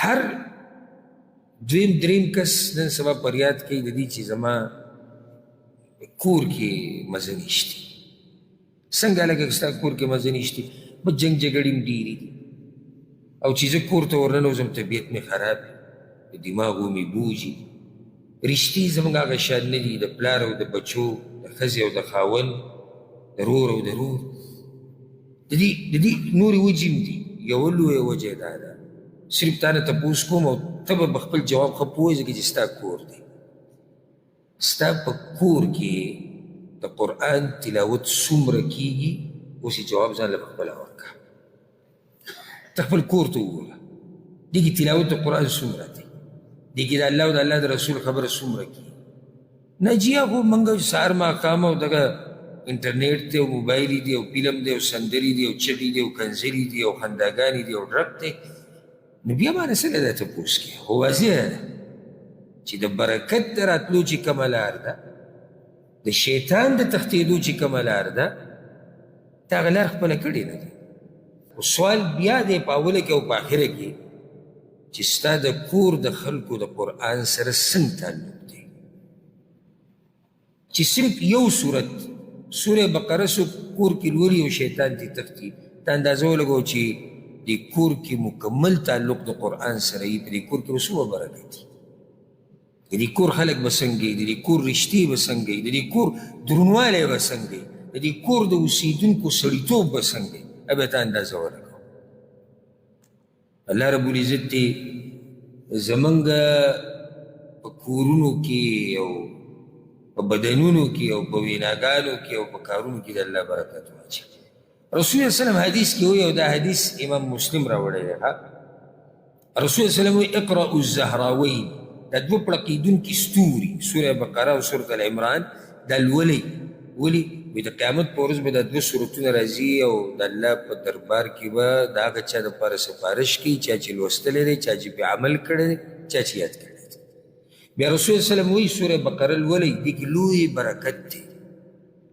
هر دویم دریم کس نن سبا فریاد کوي د دې چې زما کور کې مزه نشته. څنګه لکه ستا کور کې مزه نشته، بس جنګ جګړې هم ډېرې دي، او چې زه کور ته ورننوځم طبیعت مې خراب وي، دماغ مې بوجي. رشتې زموږ هغه شان نه دي، د پلار او د بچو، د ښځې او د خاوند، د رور او د رور. د دې نورې وجې هم دي. یوه لویه وجه دا ده، صرف تا نه تپوس کوم او ته به خپل جواب ښه پوهېږې چې ستا کور دی. ستا په کور کې د قرآن تلاوت څومره کېږي، اوس یې جواب ځان له پخپله ورکړه. ته خپل کور ته وګوره، دې کې تلاوت د قرآن څومره دی، دې کې د الله او د الله د رسول خبره څومره کېږي. نه جي هغو موږ سهار ماښام او دغه انټرنیټ دی او موبایل دی او فلم دی او سندرې دي او چغې دي او کنځلې دي او خنداګانې دي او ډرک دی. نو بیا مانه څنګه دا تپوس کې خو واضحه ده چې د برکت د راتلو چې کومه لار ده، د شیطان د تښتېدو چې کومه لار ده، تا هغه لار خپله کړې نه ده. خو سوال بیا دی په اوله کې او په آخره کې چې ستا د کور د خلکو د قرآن سره څنګه تعلق دی. چې صرف یو صورت سوره بقره سو کور کې لولي او شیطان دې تښتي، ته اندازه ولګو چې دې کور کې مکمل تعلق د قرآن سره وي، په دې کور کې به څومره برکت وي. د دې کور خلک به څنګه وي، د دې کور رشتې به څنګه وي، د دې کور درونوالی به څنګه وي، د دې کور د اوسېدونکو سړیتوب به څنګه وي، بیا ته اندازه ولګو. الله رب العزت دې زمونږ په کورونو کې او په بدنونو کې او په ویناګانو کې او په کارونو کې د الله برکت واچوي. رسول الله وسلم حدیث کې وایي، او دا حدیث امام مسلم راوړی دی، رسول الله وسلم وایي اقرأوا الزهراوین، دا دوه پړقېدونکي ستوري سوره بقره او سوره العمران، دا لولئ. ولې؟ وایي د قیامت په ورځ به دا دوه سورتونه راځي او د الله په دربار کې به د هغه چا دپاره سفارش کوي چا چې لوستلی دی، چا چې پې عمل کړی دی، چا چې یاد کړی دی. بیا رسول الله وسلم وایي سوره بقره لولئ، دې کې لوی برکت دی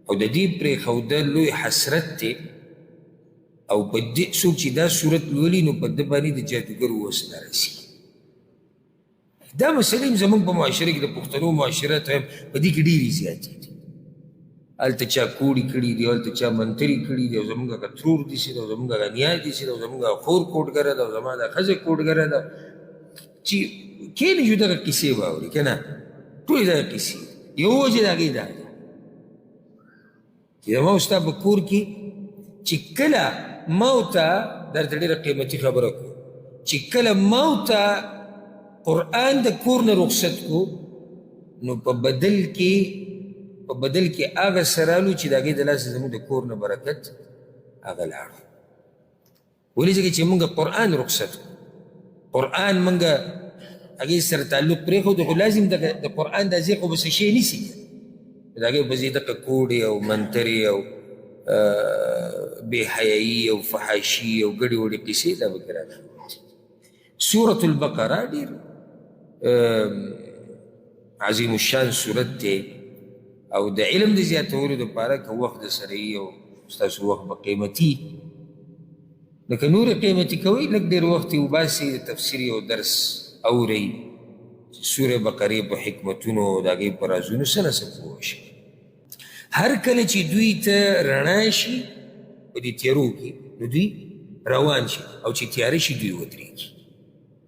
او د دې پرېښودل لوی حسرت دی. او په دې څوک چې دا صورت لولي نو په ده باندې د جادوګر وس نه رسېږي. دا مسلې هم زموږ په معاشره کې د پښتنو معاشره ته په دې کې ډېرې زیاتې دي. هلته چا کوړي کړي دي، هلته چا منتري کړي دي، او زموږ هغه ترور دسې ده، او زموږ هغه نیا دسې ده، او زموږ هغه خور کوډګره ده، او زما دا ښځه کوډګره ده، چې کینې شو دغه کیسې واوري که نه، ټولې دغه کیسې. یو وجه د هغې دا ده چې زما او ستا په کور کې چې کله ما او ته درته ډېره قیمتي خبره کړو، چې کله ما او ته قرآن د کور نه رخصت کړو نو په بدل کې هغه سرالو چې د هغې د لاسه زموږ د کور نه برکت هغه لاړو. ولې ځکه چې موږ قرآن رخصت کړو، قرآن موږ هغې سره تعلق پرېښودو، خو لازم د قرآن دا ځای خو به څه شی نیسي، د هغې به ځای دغه کوډې او منترې او بے حیائی او فحاشی او گڑی وڑی قصے دا بکرا دا. سورة البقرہ دیر عظیم الشان صورت تے او دا علم دا زیادتولو دا پارا که وقت دا سرئی او استاسو وقت با قیمتی لکه نور قیمتی کوئی لک دیر وقتی و باسی دا تفسیری او درس او رئی سورة بقری پا حکمتونو دا گئی پرازونو سنه سپوشی. هر کله چې دوی ته رڼا شي په دې تیارو کې نو دوی روان شي، او چې تیاره شي دوی ودرېږي.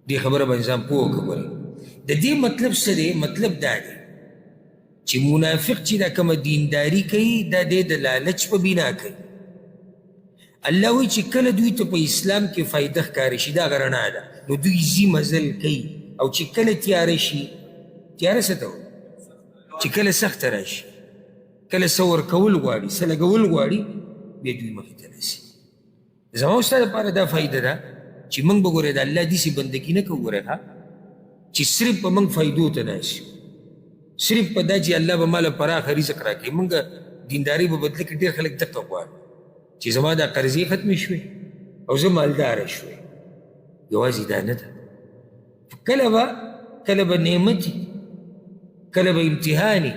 دې خبره به انسان پوه کړي. د دې مطلب څه دی؟ مطلب دا دی چې منافق چې دا کومه دینداري کوي دا دی د لالچ په بنا کوي. الله وایي چې کله دوی ته په اسلام کې فایده ښکاره شي دا هغه رڼا ده، نو دوی ځي مزل کوي. او چې کله تیاره شي، تیاره څه ته وایي؟ چې کله سخته راشي، کله څه ورکول غواړي، څه لګول غواړي، بیا دوی مخې ته رسي. زما او ستا دپاره دا فایده ده چې موږ به ګورې د الله داسې بندګي نه کوو، ګورې چې صرف په موږ فایدو ته ناست یو، صرف په دا چې الله به ماله پراخه رزق راکړي. موږ دینداري په بدله کې ډېر خلک دقه غواړي چې زما دا قرضې ختمې شوې او زه مالداره شوې. یوازې دا نه ده، کله به نعمتي، کله به امتحاني،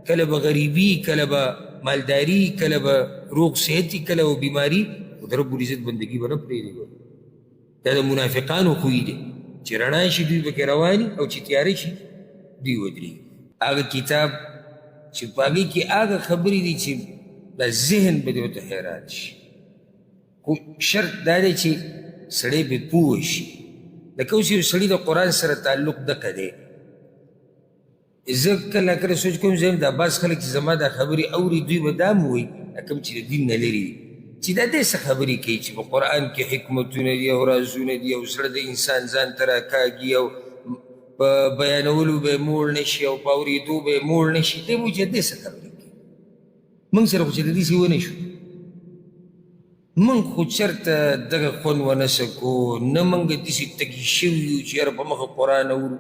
کله به غریبی، کله به مالداری، کله به روغ صحتی، کله به بیماری، خو د رب العزت بندگی به نه پرېږدي. دا د منافقانو خوی دی. چې رڼا شي دوی پکې رواني او چې تیاره شي دوی ودرېږي. هغه کتاب چې په هغې کې هغه خبرې دي چې دا ذهن به دې ورته حیران شي. خو شرط دا دی چې سړی پرې پوه شي. لکه اوس یو سړي د قرآن سره تعلق دقه دی. زه کله کله سوچ کوم زه دا بعض خلک چې زما دا خبرې اوري دوی به دا هم وایي کوم چې د دین نه لرې دي چې دا دې څه خبرې کوي چې په قرآن کې حکمتونه دي او رازونه دي او زړه د انسان ځان ته راکاږي او په بیانولو به موړ نه شي او په اورېدو به موړ نه شي. دی به وایي چې دې څه خبرې کوي. موږ سره خو چې د دې څه ونه شو، موږ خو چېرته دغه خوند ونه سکو، نه موږ داسې تږي شوي یو چې یاره په مخه قرآن اورو.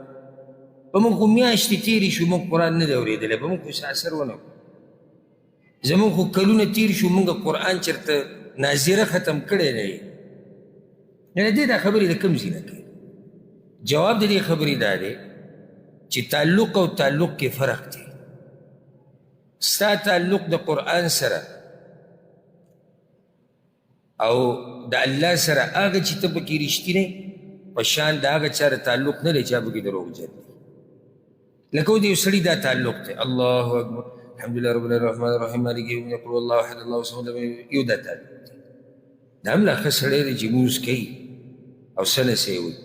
په موږ خو میاشتې تېرې شو موږ قرآن نه دی اورېدلی، په موږ خو څه اثر ونه کړو. زموږ خو کلونه تېر شو موږ قرآن چېرته ناظره ختم کړی نه دی. نه دې دا خبرې د کوم ځای نه کوي؟ جواب د دې خبرې دا دی چې تعلق او تعلق کې فرق دی. ستا تعلق د قرآن سره او د الله سره هغه چې ته پکې رښتینی په شان د هغه چا تعلق نه دی چې هغه پکې دروغجن دی. لکه د یو سړي دا تعلق دی، الله اکبر الحمدلله رب الرحمن الرحیم مالک یوم الدین قل هو الله احد الله الصمد یو دا تعلق دی. دا هم لا ښه سړی دی چې لمونځ کوي او څه نه څه وایي.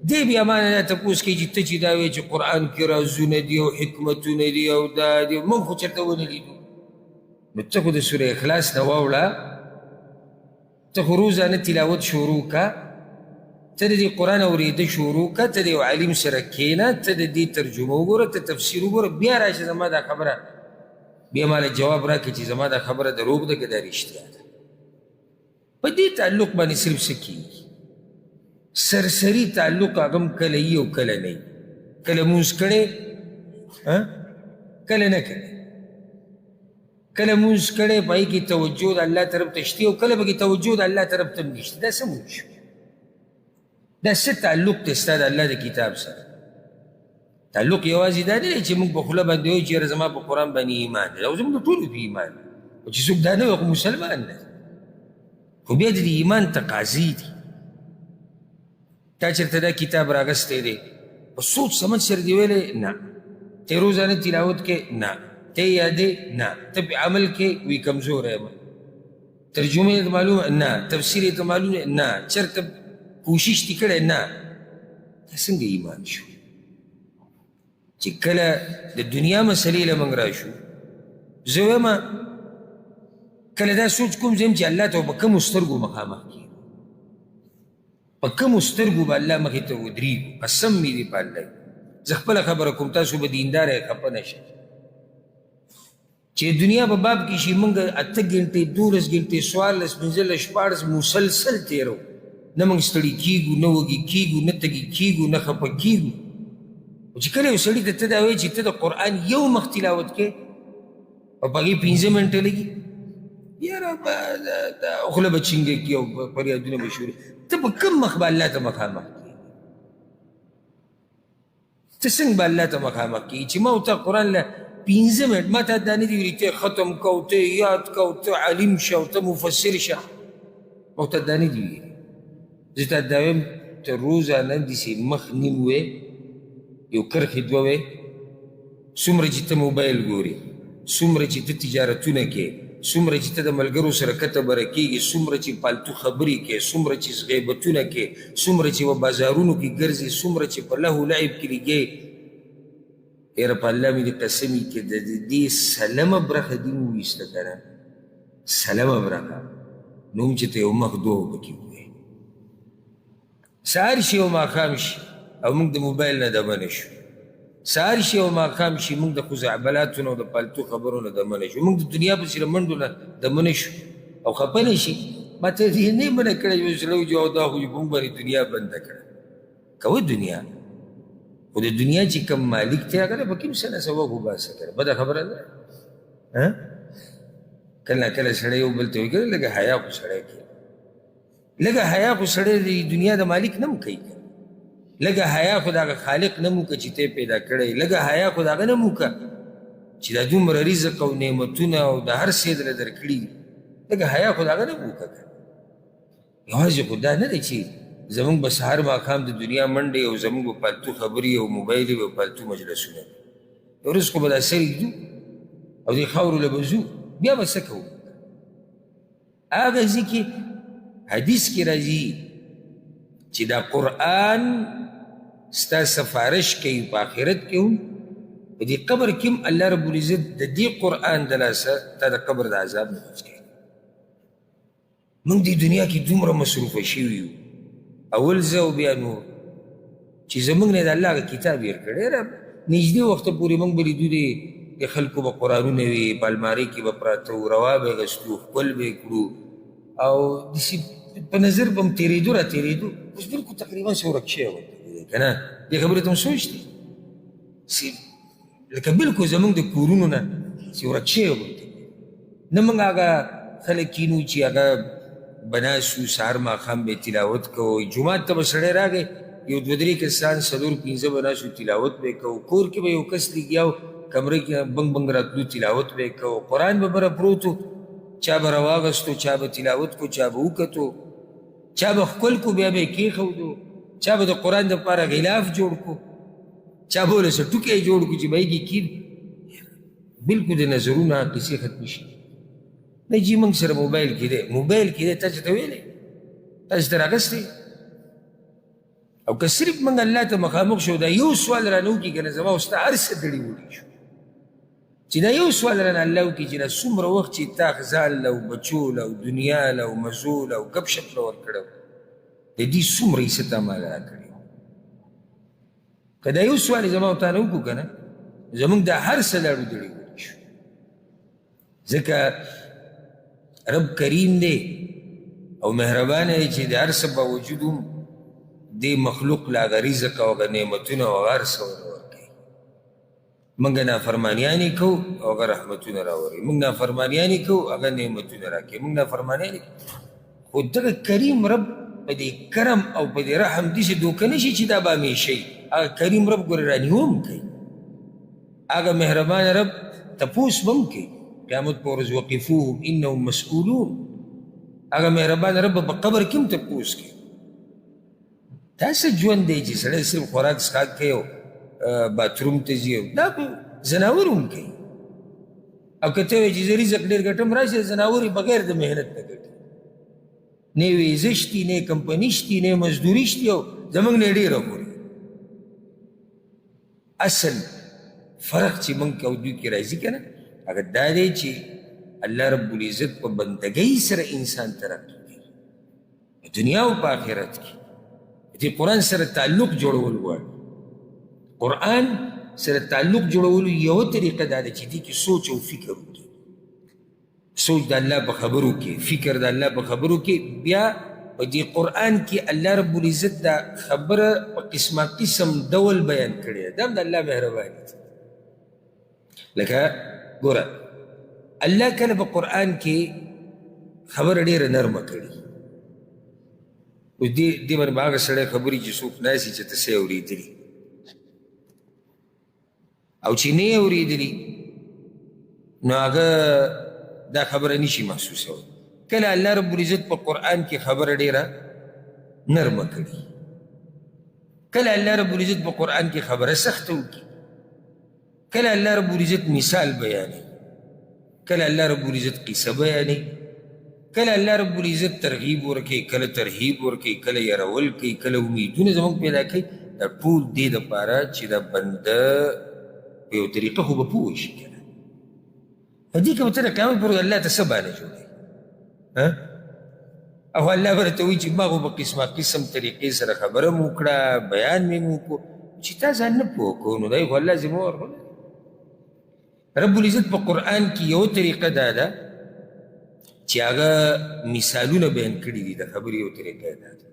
دی بیا ما نه تپوس کوي چې ته چې دا وایې چې قرآن کې رازونه دي او حکمتونه دي او دا دي، موږ خو چېرته ونه لیدو. نو ته خو د سورې اخلاص نه واوړه، ته خو روزانه تلاوت شروع که، ته د دې قرآن اورېده شروع که، ته د یو عالم سره کښېنه، ته د دې ترجمه وګوره، ته تفسیر وګوره، بیا راشه زما دا خبره بیا ماله جواب راکړه چې زما دا خبره دروغ ده که دا رښتیا ده. په دې تعلق باندې صرف څه کېږي؟ سرسري تعلق هغه هم کله وي او کله نه وي. کله مونځ کړی کله نه کړی، کله مونځ کړی په هغې کې توجه د الله طرف ته شته او کله پکې توجه د الله طرف ته هم نشته. دا څه مونځ شو؟ دا څه تعلق دی ستا د الله د کتاب سره؟ تعلق یوازې دا نه دی چې موږ په خوله باندې وایو چې یاره زما په قرآن باندې ایمان دی، او زموږ د ټولو په ایمان دی، او چې څوک دا نه وایي خو مسلمان دی. خو بیا د دې ایمان تقاضي دي. تا چېرته دا کتاب راغستی دی په سوچ سمجھ سره دې ویلی نه، ته روزانه تلاوت کې نه، ته یادې نه، ته پې عمل کې وی کمزور یم، ترجمه یې معلومه نه، تفسیر یې ته معلومه نه، چېرته کوشش دې کړی نه. دا څنګه ایمان شو؟ چې کله د دنیا مسلې له موږ راشو، زه وایم کله دا سوچ کوم زه یم چې الله ته په کومو سترګو مخامخ کېږو، په کومو سترګو به الله مخې ته ودرېږو. قسم مې دی په الله، زه خپله خبره کوم، تاسو به دینداره یې خفه نه شئ. چې دنیا په باب کې شي موږ 8 ګنټې 12 ګنټې 14 15 16 مسلسل تېرو، نه موږ ستړي کېږو، نه وږي کېږو، نه تږي کېږو، نه خفه کېږو. او چې کله یو سړي ته ته دا وایي چې ته د قرآن یو مخ تلاوت کې او په هغې 15 منټه لګي، یاره خوله به چینګه کړي او فریادونه به شروع، ته په کوم مخ به الله ته مخامخ کېږي؟ ته څنګه به الله ته مخامخ کېږي چې ما ورته قرآن له 15 منټ ما ته دا نه دي ویلي ته ختم کو، ته یاد کو، ته عالم شه او ته مفسر شه، ما ورته دا نه دي ویلي. زه ته دا وایم ته روزانه داسې مخ نیم وې، یو کرښې دوه وې، څومره چې ته موبایل ګورې، څومره چې ته تجارتونه کې، څومره چې ته د ملګرو سره کته بره کېږي، څومره چې پالتو خبرې کې، څومره چې غیبتونه کې، څومره چې په بازارونو کې ګرځې، څومره چې په لهو لعب کې لګې، یاره په الله مې د قسمي کې د دې سلمه برخه دې مو ویسته که نه، سلمه برخه نو هم چې ته یو مخ دوه پکې ووایې. سهار شي او ماښام شي او موږ د موبایل نه دمنه شو، سهار شي او ماښام شي موږ د خزعبلاتو نه او د پالتو خبرو نه دمنه شو، موږ د دنیا پسې له منډو نه دمنه شو او خفه نه شي. ما ته دې نه منع کړی چې سړی وایي دا خو موږ باندې دنیا بنده کړه. کوه دنیا، خو د دنیا چې کوم مالک دی هغه نه به کوم څه نه سبب وباسه کړه. بده خبره ده. کله کله سړی یو بل ته وایي که لږه حیا خو سړی کوي، لږه حیا خو سړی د دنیا د مالک نه هم کوي، لږه حیا خو د هغه خالق نه موکه چې ته پیدا کړی، لږه حیا خو د هغه نه موکه چې دا دومره رزق او نعمتونه او د هر څه یې دله درکړي، لږه حیا خو د هغه نه موکه. یوازې خو دا نه دی چې زمونږ به سهار ماښام د دنیا منډې او زمونږ به پالتو خبرې او موبایل او پالتو مجلسونه وي. ورځ خو به دا سر ږدو او دې خاورو له به ځو، بیا به څه کوو؟ هغه ځای کې حدیث کې راځي چې دا قرآن ستا سفارش کوي په آخرت کې هم، په دې قبر کې هم الله رب العزت د دې قرآن د لاسه تا د قبر د عذاب نه بچ کوي. موږ دې دنیا کې دومره مصروفه شوي یو، اول زه او بیا نور، چې زموږ نه د الله هغه کتاب هېر کړی. نږدې وخته پورې موږ به لیدو د خلکو به قرآنونه وي په المارۍ کې به پراته وو، روا به یې اخیستو، ښکل به یې کړو او داسې په نظر به هم تېرېدو را تېرېدو. اوس بلکل تقریبا څه ورک شوی ورته دی که نه؟ دې خبرې ته هم سوچ دی لکه بلکل زموږ د کورونو نه چې ورک شوی ورته نه. موږ هغه خلک کینو چې هغه بناسو سهار ماښام به تلاوت کوو، جومات ته به سړی راغی یو دوه درې کسان څلور پنځه بناسو تلاوت به یې کوو، کور کې به یو کس لګیا و کمرې کې بنګ بنګ راتلو تلاوت به یې کوو، قرآن به بره پروت و، چا به راواغستو، چا به تلاوت کو، چا به وکتو، چا به ښکل کو بیا به یې کېښودو، چا به د قرآن دپاره غلاف جوړ کو، چا به ولې څه ټوکی جوړ کو چې به یې کېږي. بلکل د نظرونه قصې ختمې شي. نه جي موږ سره موبایل کې دی، موبایل کې دی تا چې ته ویلی تا چې ته راغستی. او که صرف موږ الله ته مخامخ شو دا یو سوال رانه وکړي که نه زما او ستا هر څه دړي وړي شو، چې دا یو سوال رانه الله وکړي چې دا څومره وخت چې تا ځان له او بچو له او دنیا له او مزو له او ګپ شپ له ورکړی و، د دې څومره حصه تا ماله راکړې وه. که دا یو سوال یې زما او تا نه وکړو که نه زموږ دا هر څه لاړو دړي وړي شو. ځکه رب کریم دی او مهربانه دی چې د هر څه باوجود هم دې مخلوق له هغه رزق او هغه نعمتونه او هر څه ورله ورکوي. موږ نافرمانیانې کوو او هغه رحمتونه راوړي، موږ نافرمانیانې کوو هغه نعمتونه راکوي، موږ نافرمانیانې خو دغه کریم رب په دې کرم او په دې رحم داسې دوکه نه شي چې دا به همیشه وي. هغه کریم رب ګوره رانیوم کوي، هغه مهربانه رب تپوس به هم کوي قیامت په ورځ وقفوهم انهم مسئولون. هغه مهربانه رب په قبر کې هم تپوس کوي. دا څه ژوند دی چې سړی صرف خوراک څښاک کوي او باتروم ته ځي، دا په ځناور هم کوي. او که ته وایې چې زه رزق ډېر ګټم راشي، ځناور بغیر د محنت نه ګټي، نه یې ویزه شتي نه یې کمپني شتي نه یې مزدوري شتي او زموږ نه یې ډېره خوري. اصل فرق چې موږ او دوی کې راځي که نه هغه دا دی چې الله رب العزت په بندګۍ سره انسان ترقي کوي په دنیا او په آخرت کې. دې قرآن سره تعلق جوړول غواړي. قرآن سره تعلق جوړولو یوه طریقه دا ده چې دې کې سوچ او فکر وکړي. سوچ د الله په خبرو کې، فکر د الله په خبرو کې. بیا په دې قرآن کې الله رب العزت دا خبره په قسمه قسم ډول بیان کړې ده. دا هم د الله مهرباني ده. لکه ګوره الله کله په قرآن کې خبره ډېره نرمه کړي. اوس دې باندې به هغه سړی خبرې چې څوک ناست چې ته څه یې اورېدلي او چې نه یې اورېدلي نو هغه دا خبره نشي محسوسولی. کله الله رب العزت په قرآن کې خبره ډېره نرمه کړي، کله الله رب العزت په قرآن کې خبره سخته وکړي، کله الله رب العزت مثال بیانوي، کله الله رب العزت قصه بیانوي، کله الله رب العزت ترغیب ورکوي، کله ترهیب ورکوي، کله یرول کوي، کله امیدونه زموږ پیدا کوي. دا ټول دې دپاره چې دا بنده په یو طریقه خو به پوه شي که نه. په دې کې به ته د قیامت پر ورځ الله ته څه بانه جوړوي او الله به راته وایي چې ما خو په قسمه قسم طریقې سره خبره مو وکړه، بیان مې مو وکړو، چې تا ځان نه پوه کوو نو دی خو الله ذمهوار خو نه. رب العزت په قرآن کې یو طریقه دا ده چې هغه مثالونه بیان کړي دي. د خبرې یو طریقه دا ده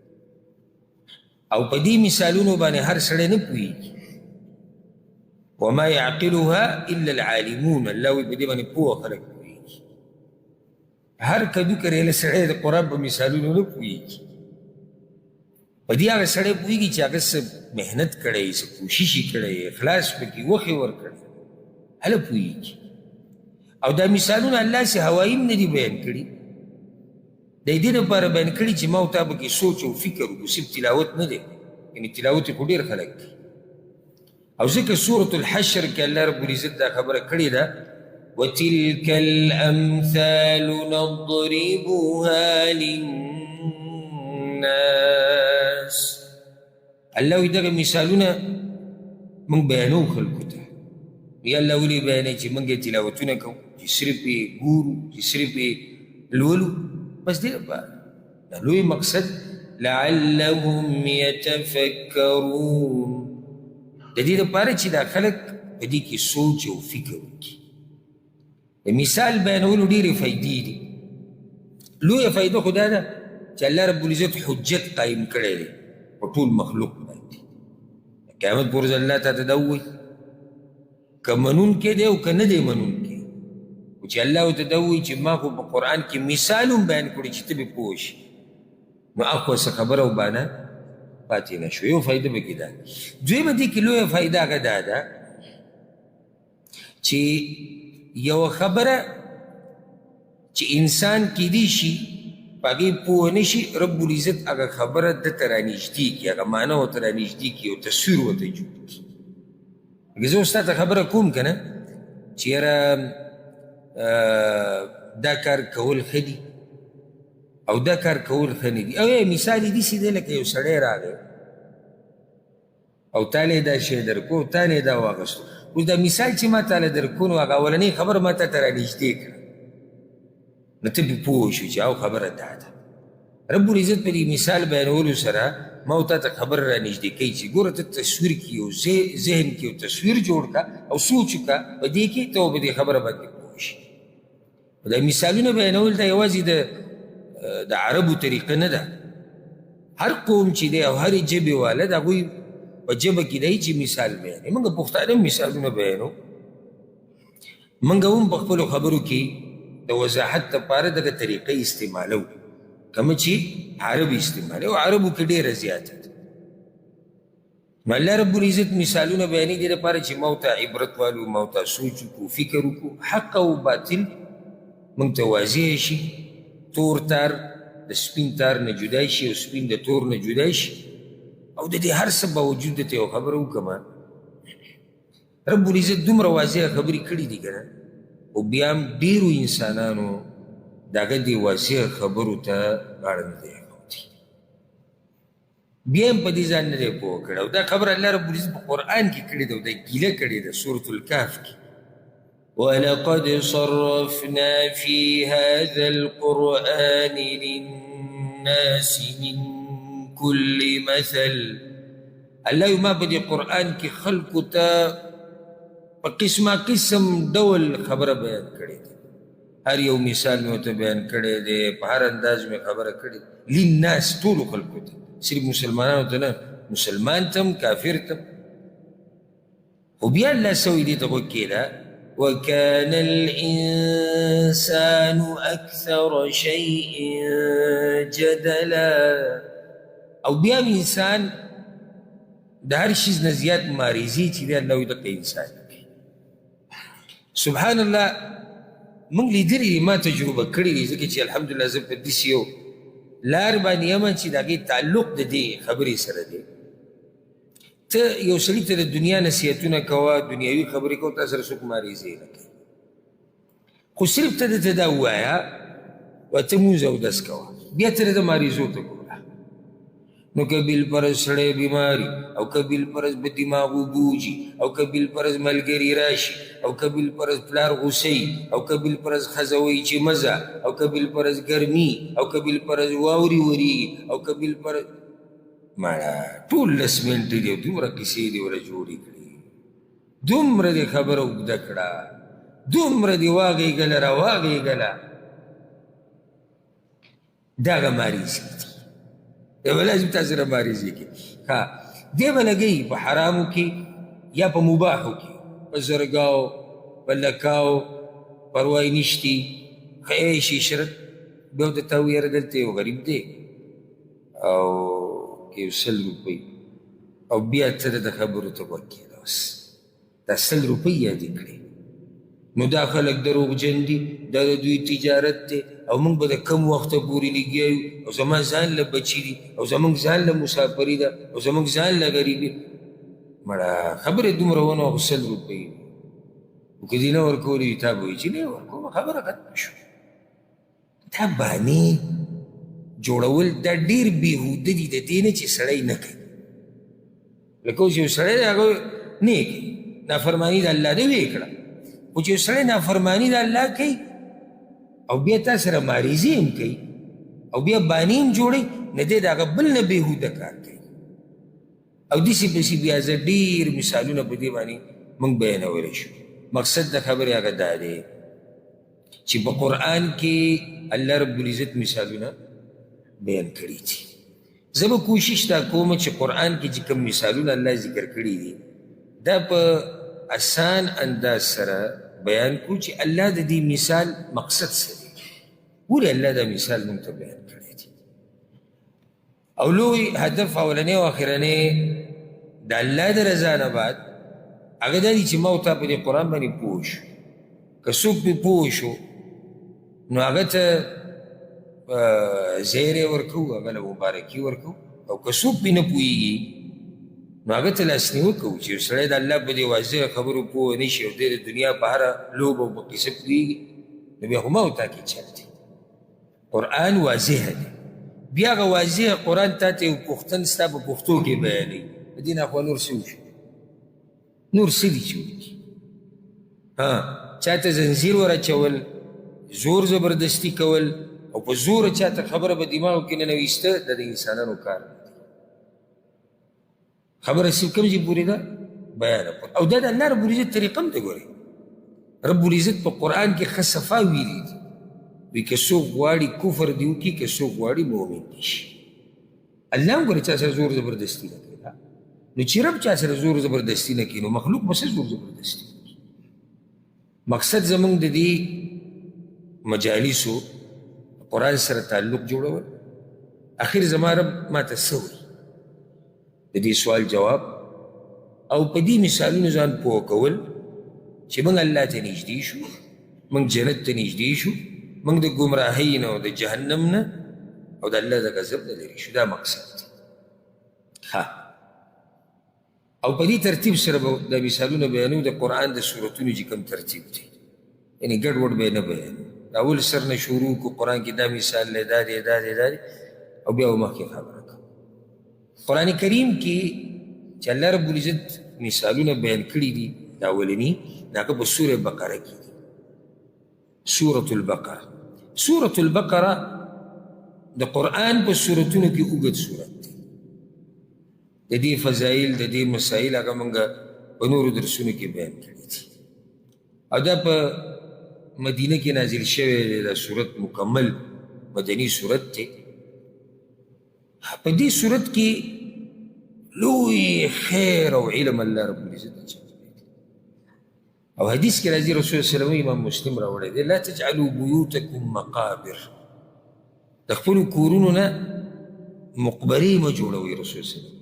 او په دې مثالونو باندې هر سړی نه پوهېږي. وما يعقلها الا العالمون. الله وایي په دې باندې پوه خلک پوهېږي. هر کدو کریله سړی د قرآن په مثالونو نه پوهېږي. په دې هغه سړی پوهېږي چې هغه څه محنت کړی، څه کوشش یې کړی، اخلاص پکې وخې ورکړی، هله پوهېږي. او دا مثالونه الله سي هوایي هم نه دي بیان کړي. د دې دپاره بیان کړي چې ما او تا پکې سوچ او فکر وکړو صرف تلاوت نه دی یعنې تلاوت یې خو ډېر خلک کوي او ځکه سورة الحشر کې الله رب العزت دا خبره کړې ده وتلك الأمثال نضربها للناس الله وایي دغه مثالونه موږ بیانو خلکو ته یا الله ولې بیانوي چې موږ یې تلاوتونه کوو چې صرف یې ګورو چې صرف یې لولو بس دې لپاره دا لوی مقصد لعلهم يتفکرون د دې لپاره چې دا خلک په دې کې سوچ او فکر وکړي د مثال بیانولو ډېرې فایدې دي لویه فایده خو دا ده چې الله رب العزت حجت قایم کړی دی په ټول مخلوق باندې قیامت پر ورځ الله ته دا ووایي که منونکی دی او که نه دی منونکی خو چې الله ورته دا ووایي چې ما خو په قرآن کې مثال هم بیان کړی چې ته به پوه شي نو اخو څه خبره وبانه پاتې نه شو یو فایده پکې ده دویمه دې کې لویه فایده هغه دا ده چې یوه خبره چې انسان کیدی شي په هغې پوه نه شي رب العزت هغه خبره ده ته رانږدې کړي هغه معنی ورته رانږدې کړي او تصویر ورته جوړ کړي لکه زه اوس تا ته خبره کوم که نه چې یاره دا کار کول ښه دي او دا کار کول ښه نه دي او مثال یې داسې دی لکه یو سړی راغی او تا له دا شی درکو تا نه دا واغستو اوس دا مثال چې ما تاله درکو نو هغه اولنۍ خبره ما تا ته رانږدې کړه نو ته پې پوه شو چې او خبره دا ده رب العزت په دې مثال بیانولو سره ما او تا ته خبره رانږدې کوي چې ګوره ته تصویر کې یو ذهن کې یو تصویر جوړ کړه او سوچ وکړه په دې کې ته به دې خبره باندې پوه شي دا مثالونه بیانول دا یوازې د عربو طریقه نه ده هر قوم چې دی او هرې ژبې والا د هغوی په ژبه کې دی چې مثال بیانوي موږ پښتانه هم مثالونه بیانو موږ هم په خپلو خبرو کې د وضاحت لپاره دغه طریقه استعمالو کومه چې عرب استعمالوي او عربو کې ډېره زیاته ده نو الله رب العزت مثالونه بیانوي دې لپاره چې ما ورته عبرت والو ما ورته سوچ وکړو فکر وکړو حق او باطل موږ ته واضح شي تور تار د سپین تار نه جدا شي او سپین د تور نه جدا شي او د دې هر څه باوجود ته یو خبره وکړم رب العزت دومره واضح خبرې کړي دي که نه او بیا هم ډېرو انسانانو د هغه دې واضح خبرو ته غاړه نه دی اېښودې بیا هم په دې ځان نه دی پوه کړی او دا خبره الله رب العزت په قرآن کې کړې ده او دا ګیله کړې ده سورة الکهف کې ولقد صرفنا في هذا القرآن للناس من كل مثل الله ما په دې قرآن کې خلقو ته په قسمه قسم ډول خبره بیان کړې ده هر یو مثال مې ورته بیان کړی دی په هر انداز مې خبره کړې للناس ټولو خلقو ته صرف مسلمانانو ته نه مسلمان ته هم کافر ته خو بیا الله څه وایي دې ته غوږ کښېږده وكان الإنسان أكثر شيء جدلا او بیا انسان د هر شیز نه زیات ماریزي چې دی الله وایي دغه انسان کوي سبحان الله موږ لیدلي ما تجربه کړې دي ځکه چې الحمدلله زه په داسې یو لار باندې یم چې د هغې تعلق د دې خبرې سره دی ته یو سړي ته د دنیا نصیحتونه کوه دنیاوي خبرې کوه تا سره څوک ماریزې نه کوي خو صرف ته درته دا ووایه و ته مونځ اودس کوه بیا ته د ماریزو ته ګوره نو که بالفرض سړی بیماري او که بالفرض به دماغو بوجي او که بالفرض ملګري راشي او که بالفرض پلار غوسۍ او که بالفرض ښځه وایي چې مزه او که بالفرض ګرمي او که بالفرض واورې ورېږي او که بالفرض ماړه ټول لس منټې دي دومره کیسې دې وره جوړې کړي دومره دې خبره اوږده کړه دومره دې واغېږله راواغېږله دا هغه ماریزې دي دی به لازم تا سره ماریزې کې ښه دی به لګوي په حرامو کې یا په مباحو کې په زرګاو په لکاو پروای نشتي ښه عیش عشرت بیا ورته تا ویې یاره دلته یو غریب دی او که یو 100 روپۍ او بیا ته د خبرو ته غوږ کېږده اوس دا 100 روپۍ یادې کړې نو دا خلک دروغجن دي، دا د دوی تجارت دی او موږ به د کم وخته پورې لګیا یو او زما ځان له بچي دي او زموږ ځان له مسافري ده او زموږ ځان له غریبي. مړه خبرې دومره ونه خو 100 روپۍ او که دې نه ورکولې تا به وایي چې نه ورکوم، خبره ختمه شوه. دا بانې جوړول دا ډېر بېهوده دي د دې نه چې سړی نه کوي. لکه اوس یو سړی دی هغه نه یې کوي، نافرماني د الله دی ویې کړه، خو چې یو سړی نافرماني د الله کوي او بیا تا سره ماریزې هم کوي او بیا بانې هم جوړوي، نه دی د هغه بل نه بېهوده کار کوي. او داسې پسې بیا زه ډېر مثالونه په دې باندې موږ بیانولی شو. مقصد د خبرې هغه دا دی چې په قرآن کې الله رب العزت مثالونه بیان کړي دي. زه به کوشش دا کوم چې قرآن کې چې کوم مثالونه الله ذکر کړي دي دا په آسان انداز سره بیان کړو چې الله د دې مثال مقصد څه دی، ولې الله دا مثال موږ ته بیان کړی دی. او لوی هدف اولنی او اخرنی د الله د رضا نه بعد هغه دا دی چې ما او تا په دې قرآن باندې پوه شو. که څوک پرې پوه شو نو هغه ته زیری ورکو، هغه له مبارکي ورکو، او که څوک پرې نه پوهېږي نو هغه ته لاسنیوی کوو چې یو سړی د الله په دې واضحه خبرو پوه نه شي او دی د دنیا په هره لوبه او په قصه پوهېږي نو بیا خو ما او تا کې چل دی. قرآن واضح دی، بیا هغه واضح قرآن تا ته یو پوښتن ستا په پښتو کې بیانوي، د دې نه خو نور څه وشو، نور څه دي چې وکړي. چا ته زنځیر ور اچول، زور زبردستی کول او په زور چاته خبره په دماغو کې ننویسته دا د انسانانو کار دی. خبره صرف کوم ځای پورې ده بیان او دا د الله رب العزت طریقه هم ده. ګورئ رب العزت په قرآن کې ښه صفا ویلي دي، وایي که څوک غواړي کفر دې وکړي، که څوک غواړي مؤمن دې شي. الله هم ګورئ چا سره زور زبردستي نه کوي. نو چې رب چا سره زور زبردستي نه کوي نو مخلوق به څه زور زبردستي کوي. مقصد زموږ د دې مجالسو قرآن سره تعلق جوړول. اخر زما رب ما ته څه وایي د دې سوال جواب او په دې مثالونو ځان پوه کول چې موږ الله ته نږدې شو، موږ جنت ته نږدې شو، موږ د ګمراهۍ نه او د جهنم نه او د الله د غضب نه لرې شو. دا مقصد دی. او په دې ترتیب سره به دا مثالونه بیانو د قرآن د سورتونو چې کوم ترتیب دی، یعنې ګډ وډ به یې نه بیانو. د اول سر نه شروع کو قرآن کې دا مثال دی، دا دی، دا دی، دا دی، او بیا مخکې خبره کوو. قرآن کریم کې چې الله رب العزت مثالونه بیان کړي دي د اولني هغه په سورة بقره کې دي. سورة البقره، سورة البقره د قرآن په سورتونو کې اوږد سورت دی. د دې فضایل د دې مسایل هغه موږ په نورو درسونو کې بیان کړي دي. او دا په مدینه کې نازل شوی دی. دا سورت مکمل مدني سورت دی. په دې سورت کې لوی خیر او علم الله رب العزت اچولی دی. او حدیث کې راځي رسول الله صلی الله علیه وسلم امام مسلم راوړی دی لا تجعلوا بيوتکم مقابر، د خپلو کورونو نه مقبرې مه جوړوئ. رسول الله صلی الله علیه وسلم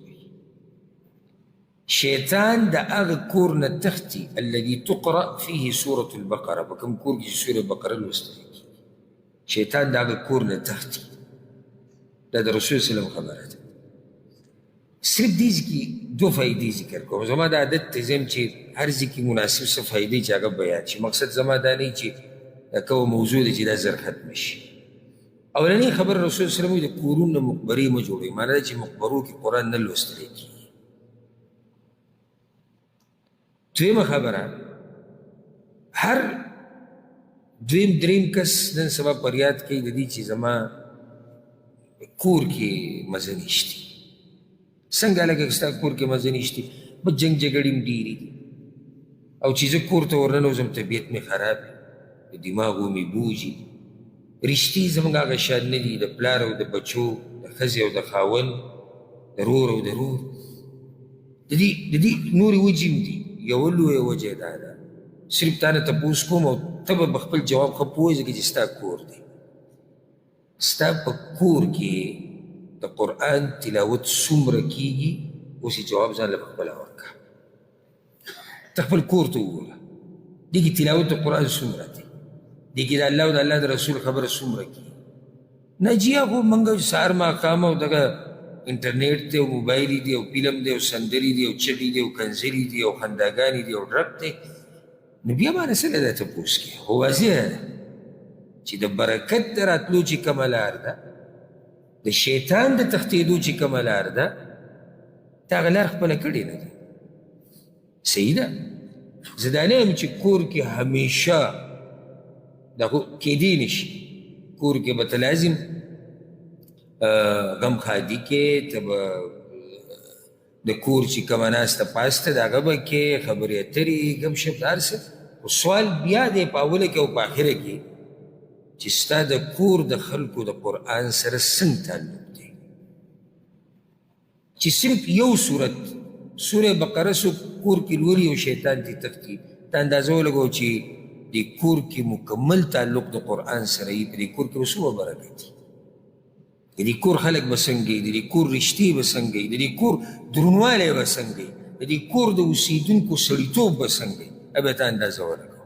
شیطان د هغه کور نه تښتي الذي تقرأ فيه سورة البقره، په کوم کور کې سورة بقره لوستل کېږي شیطان د هغه کور نه تښتي. دا د رسول صلی الله علیه وسلم خبره ده. صرف دې ځای کې دوه فایدې ذکر کوم. زما د عادت ته ځم چې هر ځای کې مناسب څه فایدې چې هغه بیان شي. مقصد زما دا نه چې دا کومه موضوع ده چې دا زر ختمه شي. اولنۍ خبره رسول صلی الله علیه وسلم د کورونو نه مقبرې مه جوړوئ، معنی ده چې مقبرو کې قرآن نه لوستلی کېږي. دویمه خبره، هر دویم دریم کس نن سبا فریاد کوي د دې چې زما کور کې مزه نشته. څنګه لکه ستا کور کې مزه نشته، بس جنګ جګړې هم ډېرې دي او چې زه کور ته ورننوځم طبیعت مې خراب وي، د دماغو مې بوجي. رشتې زموږ هغه شان نه دي، د پلار او د بچو، د ښځې او د خاوند، د رور او د رور. د دې نورې وجې هم دي. یوه لویه وجه دا ده، صرف تا نه تپوس کوم او ته به خپل جواب ښه پوهېږې ځکه چې ستا کور دی. ستا په کور کې د قرآن تلاوت څومره کېږي اوس یې جواب ځان له پخپله ورکړه. ته خپل کور ته وګوره، دې کې تلاوت د قرآن څومره دی، دې کې د الله او د الله د رسول خبره څومره کېږي. نه جي هغو موږ سهار ماښام او دغه انټرنیټ دی او موبایل دی او فلم دی او سندرې دی او چغې دی او کنځلې دي او خنداګانې دي او ډرک دی. نو بیا باندې څه دی دا تپوس کې؟ خو واضحه ده چې د برکت د راتلو چې کومه لار ده، د شیطان د تښتېدو چې کومه لار ده، تا هغه لار خپله کړې نه ده. صحیح ده؟ زه دا نه یم چې کور کې همیشه دا خو کیدی نشي، کور کې به ته لازم غم خادي کې، ته به د کور چې کومه ناسته پاسته د هغه به کې خبرې اترې ګم شپ هر څه. خو سوال بیا دی په اوله کې او په آخره کې چې ستا د کور د خلکو د قرآن سره څنګه تعلق دی. چې صرف یو صورت سوره بقره سو کور کې لولي او شیطان دې تښتي، ته اندازه ولګو چې د کور کې مکمل تعلق د قرآن سره یې، په دې کور کې به څومره برکت وي، د دې کور خلک به څنګه وي، د دې کور رشتې به څنګه وي، د دې کور درونوالی به څنګه وي، د دې کور د اوسېدونکو سړیتوب به څنګه وي، به ته اندازه ولګو.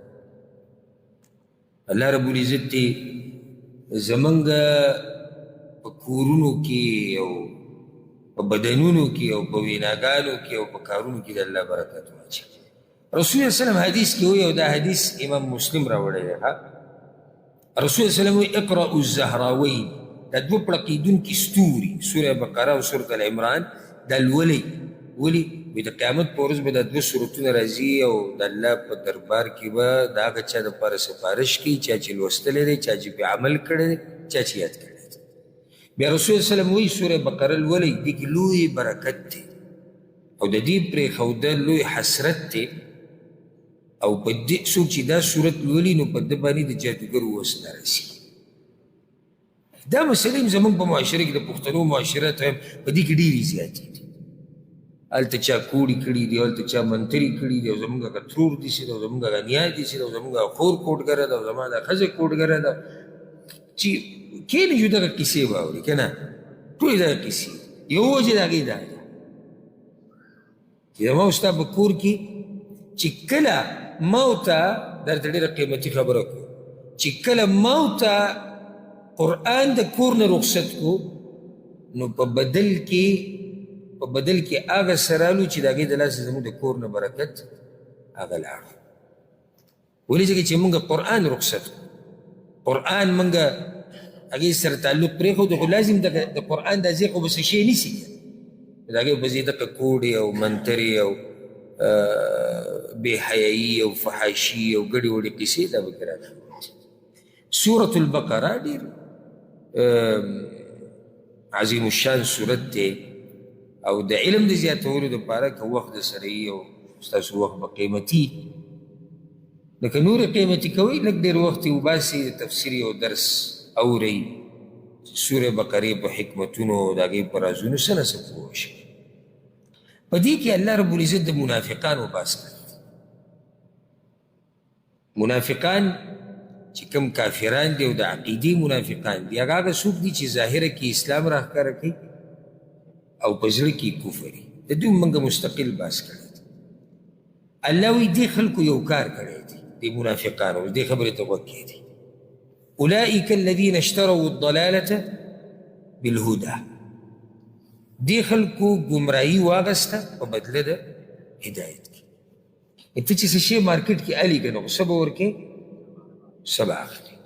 الله رب العزت دې زمونږ په کورونو کې او په بدنونو کې او په ویناګانو کې او په کارونو کې د الله برکت واچوي. رسول الله صلی الله علیه وسلم حدیث کې وایي، او دا حدیث امام مسلم راوړی دی، رسول الله صلی الله علیه وسلم وایي اقرأوا الزهراوین، دا دوه پړقېدونکي ستوري سوره بقره او سوره العمران دا لولئ. ولې؟ وایي د قیامت په ورځ به دا دوه سورتونه راځي او د الله په دربار کې به د هغه چا دپاره سفارش کوي چا چې لوستلی دی، چا چې پرې عمل کړی دی، چا چې یاد کړی دی. بیا رسول الله صلی الله علیه وسلم وایي سوره بقره لولئ، دې کې لوی برکت دی او د دې پرېښودل لوی حسرت دی. او په دې څوک چې دا صورت لولي نو په ده باندې د جادوګرو وس نه رسېږي. دا مسلې هم زموږ په معاشره کې د پښتنو معاشره ته هم په دې کې ډېرې زیاتې دي. هلته چا کوړي کړي دي، هلته چا منتري کړي دي، او زموږ هغه ترور دسې ده، او زموږ هغه نیا دسې ده، او زموږ هغه خور کوټګره ده، او زما دا ښځه کوټګره ده، چې کینې جو دغه کیسې واوري که نه، ټولې دغه کیسې یو وجه د هغې دا ده چې زما او ستا په کور کې چې کله ما ته درته ډېره قیمتي خبره کړو، چې کله ما ته قرآن د کور نه رخصت کړو نو په بدل کې هغه سرالو چې د هغې د لاسه زموږ د کور نه برکت هغه لاړ. ولې ځکه چې موږ قرآن رخصت کړو، قرآن موږ هغې سره تعلق پرېښودو، خو لازم د قرآن دا ځای خو به څه شی نیسي، د هغې په ځای دغه کوډې او منترې او بے حیايي او فحاشي او ګډې وډې قصې دا به کې راځي. سورة البقره ډېر عظیم الشان صورت دی او د علم د زیاتولو دپاره که وخت د سره یي او ستاسو وخت به قیمتي لکه نورې قیمتي کوئ، لږ ډېر وخت یې وباسئ د تفسیر یو درس اورئ، سورې بقرې په حکمتونو د هغې په رازونو څه نه څه پوه شئ. په دې کې الله رب العزت د منافقانو بحث کوي. منافقان چې کوم کافران دي او د عقیدې منافقان دي، هغه څوک دي چې ظاهره کې اسلام راښکاره کوي او په زړه کې کفر وي. د دوی موږ مستقل بحث کړی دی. الله وایي دې خلکو یو کار کړی دی، دې منافقانو دې خبرې ته غوږ کېږدي. اولئک الذین اشتروا الضلالة بالهدى، دې خلکو ګمراهي واغسته په بدله د هدایت کې. ته چې څه شی مارکیټ کې الي که نو څه به ورکې، څه به اخلي.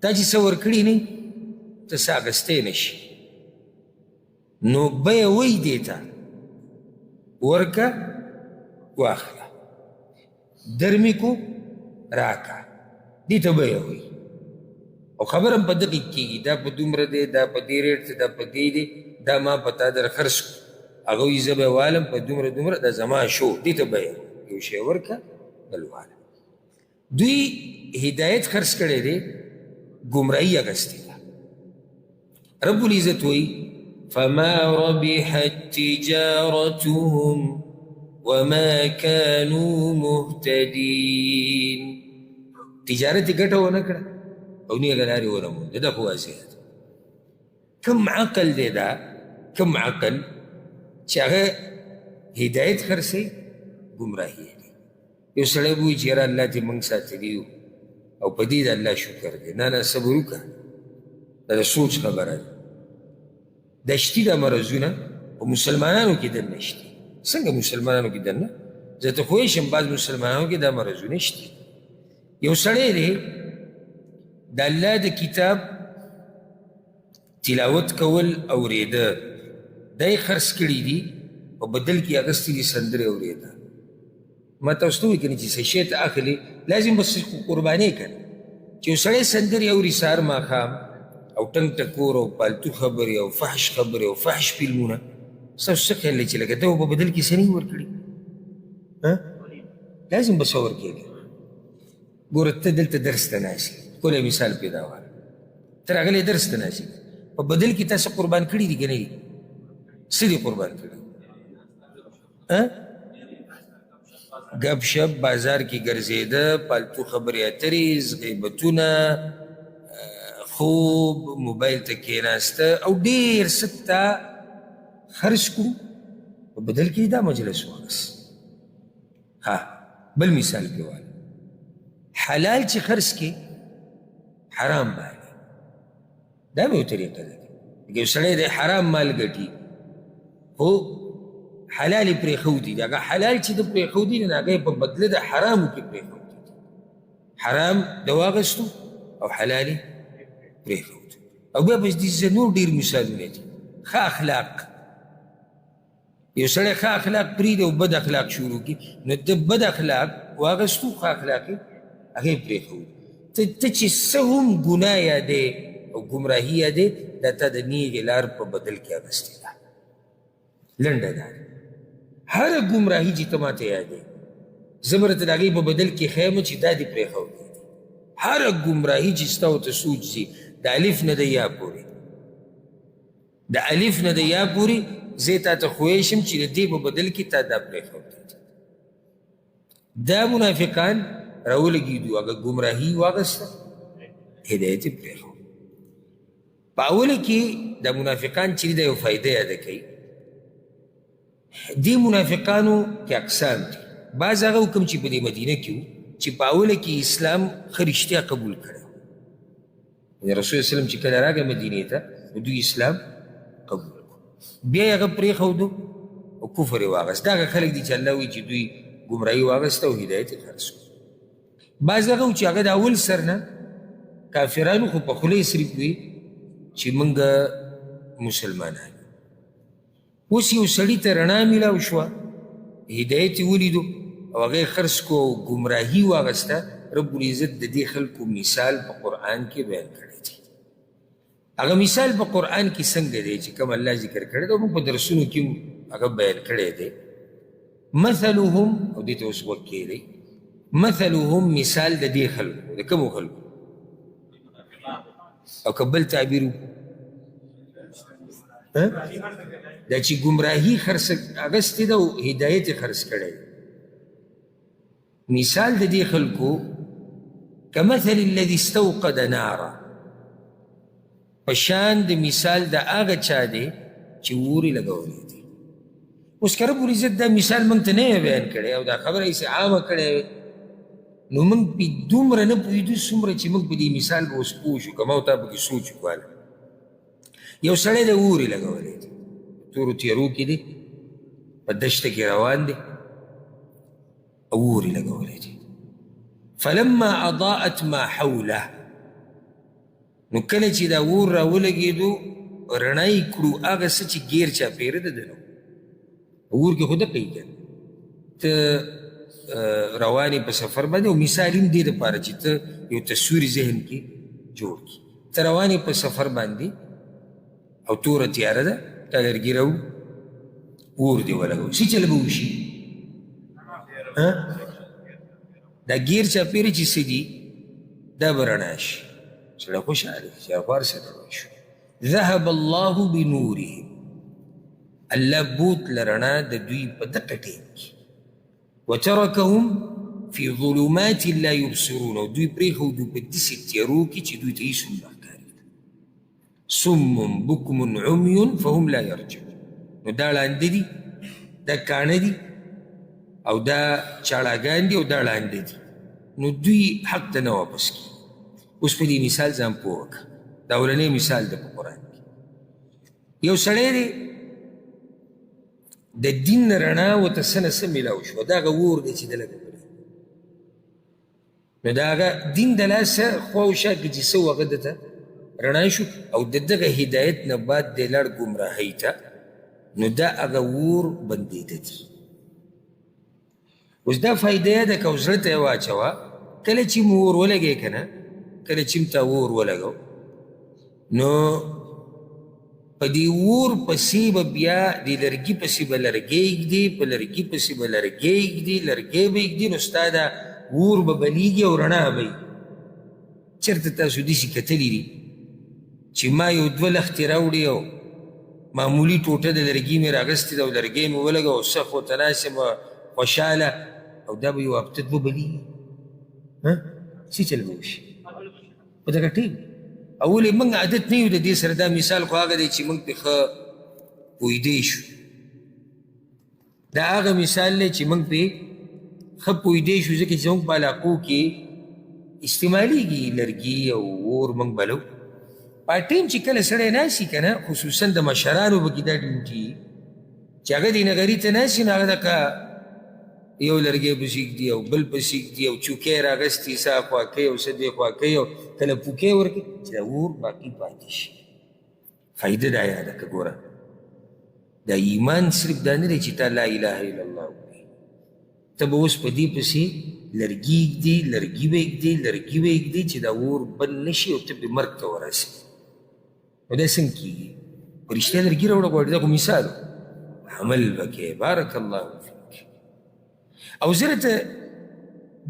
تا چې څه ورکړي نه ته څه اخیستی نه شي، نو بیه وایي دې ته ورکه واخله، درمې کو راکه، دې ته بیه وایي. او خبر هم په دقیق کېږي، دا په دومره دی، دا په دې ریټ دی، دا په دې دی، دا ما په تا در خرڅ کړو، هغه وایي زه به یې والم په دومره دومره، دا زما شو، دې ته بیه یو شی ورکه بل واله. دوی هدایت خرڅ کړی دی، ګمراهي اخیستې ده. رب العزت وایي فما ربحت تجارتهم وما كانوا مهتدين. تجارت یې ګټه ونه کړه او نه یې لارې ونه موندې، دا خو واضح ده. کم عقل دی دا، کم عقل چې هغه هدایت خرڅوي ګمراهي دی. یو سړی به وایي چې یاره الله دې موږ ساتلي یو او په دې د الله شکر دی. نه نه صبر وکړه، دا د سوچ خبره ده. دا شتي دا مرضونه په مسلمانانو کې دننه شتي. څنګه مسلمانانو کې دننه؟ زه ته خوښ یم بعض مسلمانانو کې دا مرضونه شتي. یو سړی دی د الله د کتاب تلاوت کول اورېده، دا یې خرڅ کړي دي په بدل کې اخیستې دي سندرې اورېده. ما تاسو ته وایي که نه چې څه شی ته اخلي لازم بس قرباني کړه. چې یو سړی سندرې اوري سهار ماښام او ټنګ ټکور او پالتو خبرې او فحش خبرې او فحش فلمونه، ستاسو څه خیال دی چې لکه ده په بدل کې څه نه ورکړي؟ لازم به څه ورکېږي. ګوره ته دلته درس ته ناست یې، ښکلی مثال پیدا واره، ته راغلی درس ته ناست یې، په بدل کې تا څه قربان کړي دي که نه دي؟ څه دي قربان کړي؟ گپ شپ بازار کې ګرځېده، پالتو خبرې اترې، غیبتونه، خوب، موبایل ته کېناسته او ډېر څه ته خرڅ کړو، په بدل کې دا مجلس واخیست. بل مثال پې واله، حلال چې خرڅ کې حرام باندې، دا به یو طریقه ده. یو سړی د حرام مال ګټي خو حلال یې پرېښودي دي، هغه حلال چې ده پرېښودي نو هغه یې په بدله د حرامو کې پرېښودي دي. حرام د واخیستو او حلال یې پرېښود. او بیا به دې نور ډېر مثالونه دي. ښه اخلاق، یو سړی ښه اخلاق پرېږدي او بد اخلاق شروع کړي، نو د بد اخلاق واخیستو، ښه اخلاق یې هغه یې پرېښود. ته چې څه هم ګناه یادې او ګمراهي یادې، دا تا د نیغې لار په بدل کې اخیستې ده. لنډه دا ده، هره ګمراهي چې ته ماته یادې، زه به درته د هغې په بدل کې ښیم چې دا دې پرېښودی دي. هره ګمراهي چې ستا ورته سوچ ځي د الف نه د یا پورې، د الف نه د یا پورې زه تا ته ښوی شم چې د دې په بدل کې تا دا پرېښودی دي. دا منافقان راولګېدو، هغه ګمراهي واخیسته، هدایت یې پرېښود. په اوله کې دا منافقان چې دا یو فایده یاده کوي. دې منافقانو کې اقسام دي. بعض هغه حکم چې په دې مدینه کې وو چې په اوله کې اسلام ښه رښتیا قبول کړی و. رسول صلی وسلم چې کله راغی مدینې ته نو دوی اسلام قبول کړو، بیا یې هغه پرېښودو او کفر یې واخیست. دا هغه خلک دي چې الله وایي چې دوی ګمراهي واخیسته او هدایت یې خرڅ کړو. بعض هغه و چې هغه د اول سر نه کافرانو خو په خوله یې صرف وي چې موږ مسلمانان. اوس یو سړي ته رڼا میلاو شوه، هدایت یې ولیدو او هغه یې خرڅ کړو او ګمراهي واخیسته. رب العزت د دې خلکو مثال په قرآن کې بیان کړی دی. هغه مثال په قرآن کې څنګه دی چې کوم الله ذکر کړی دی، موږ په درسونو کې هغه بیان کړی دی. مثلهم، او دې ته اوس غوږ کېږدئ، مثلهم مثال د دې خلکو، د کومو خلکو؟ او که بل تعبیر دا چې ګمراهي اخیستې ده او هدایت یې خرڅ کړی. مثال د دې خلکو کمثل الذي استوقد نارا، په شان د مثال د هغه چا دی چې اور یې لګولی دی. اوس که رب العزت دا مثال موږ ته نه بیان کړی او دا خبره یې عامه کړې نو موږ پې دومره نه پوهېدو څومره چې موږ په دې مثال به اوس پوه شو. که ما او تا پکې سوچ وکړو، یو سړی د اور یې لګولی دی، تورو تیارو کې دی، په دشته کې روان دی او اور یې لګولی دی. فلما اضاءت ما حوله، نو کله چې دا اور راولګېدو رڼا یې کړو هغه څه چې ګیر چاپېره ده نو اور کې خو ده کوي که ته روانې په سفر باندې، او مثال هم دې دپاره چې ته یو تصویر ذهن کې جوړ کړي. ته روانې په سفر باندې او توره تیاره ده، تا لرګي راوړو اور دې ولګوي، څه چل به وشي؟ دا ګیر چاپېره چې څه دي دا به رڼا شي. سړی خوشحاله شي، خوار سره شو. ذهب الله بنورهم، الله بوتله رڼا د دوی په دغه ټیم کې. وترکهم فی ظلمات لا یبصرون، او دوی پرېښودو په داسې تیارو کې چې دوی ته هېڅ هم نه ښکارېده. صم بکم عمي فهم لا یرجعون، نو دا ړانده دي، دا کاڼه دي او دا چاړاګان دي او دا ړانده دي، نو دوی حق ته نه واپس کي. اوس په دې مثال ځان پوه وکړه، دا اولنی مثال ده په قرآن کې. یو سړی دی د دین رڼا ورته څه نه څه میلاو شوه، د هغه اور دی چې ده لګولی، نو د هغه دین د لاسه خوا و شا کې چې څه و هغه ده ته رڼا شو، او د دغه هدایت نه بعد دی لاړ ګمراهۍ ته، نو دا هغه اور بندېده دي. اوس دا فایده ده که زړه ته یې واچوه، کله چې مو اور ولګې که نه، کله چې م تا اور ولګو، نو په دې اور پسې به بیا د لرګي پسې به لرګی ږدي، په لرګي پسې به لرګی ږدي، لرګی به ږدي، نو ستا دا اور به بلیږي او رڼا به وي. چېرته تاسو داسې کتلي دي چې ما یو دوه لختې راوړي او معمولي ټوټه د لرګي مې راغستې ده او لرګی مې ولګه او سخ ورته ناست یم خوشحاله، او دا به یو هفته دوه بلیږي؟ څه چل به وشي؟ په دغه ټیم اولې موږ عادت نه یو د دې سره. دا مثال خو هغه دی چې موږ پرې ښه پوهېدی شو، دا هغه مثال دی چې موږ پرې ښه پوهېدی شو، ځکه چې زموږ په علاقو کې استعمالیږي لرګي او اور موږ بلو. په ټیم چې کله سړی ناست وي که نه، خصوصا د مشرانو پکې دا ډیوټي چې هغه دې نغري ته ناست وي، نو هغه دکه یو لرګی پسې ږدي او بل پسې ږدي او چوکۍ راغستې سا خوا کوي او څه دې خوا کوي او کله پوکۍ ورکوي چې دا اور باقي پاتې شي. فایده دا یاده که ګوره، دا ایمان صرف دا نه دی چې تا لا اله الا الله وکړي، ته به اوس په دې پسې لرګي ږدي، لرګي به ږدي، لرګي به ږدي چې دا اور بند نه شي او ته به مرګ ته ورسې. نو دا څنګه کېږي؟ په رښتیا لرګي راوړه غواړي، دا خو مثال عمل به کوې. بارک الله فیک. او زه راته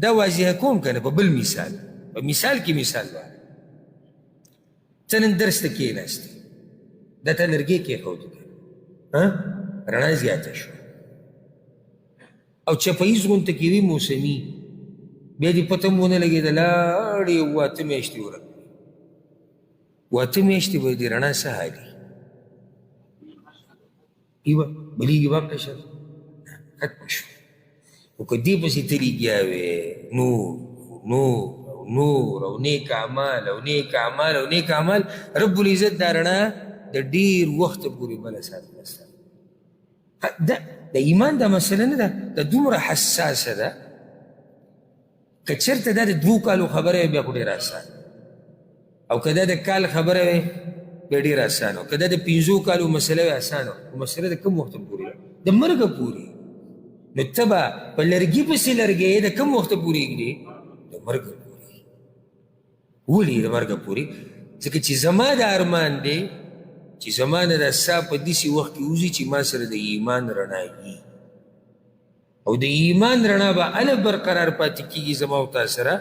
دا واضحه کوم که نه په بل مثال، په مثال کې مثال وایه. ته نن درس ته کېناستې، دا ته لرګی کېښودو که رڼا زیاته شوه، او چپهیز غونته کې وي موسمي، بیا دې پته هم ونه لګېده، لاړې 8 میاشتې ورک 8 میاشتې به دې رڼا څه حالي ایوه بلیږي واقع شل ختمه شوه. او که دې پسې ته لګیا وې نور نور او نور او نیک اعمال او نیک اعمال او نیک اعمال، رب العزت دا رڼا د ډېر وخته پورې بله ساتله ستا. د ایمان دا مسله نه ده، دا دومره حساسه ده. که چېرته دا د 2 کالو خبره وي بیا خو ډېر اسان، او که دا د کال خبره وي بیا ډېر اسان، او که دا د 5 کالو مسله وي اسان، خو مسله د کوم وخته پورې ده؟ د مرګه پورې. نو ته به په لرګي پسې لرګی د کوم وخته پورې ږدې؟ د مرګه پورې. ولې د مرګه پورې؟ ځکه چې زما د ارمان دی چې زما نه دا سا په داسې وخت کې وځي چې ما سره د ایمان رڼا وي، او د ایمان رڼا به هله برقرار پاتې کېږي زما او تا سره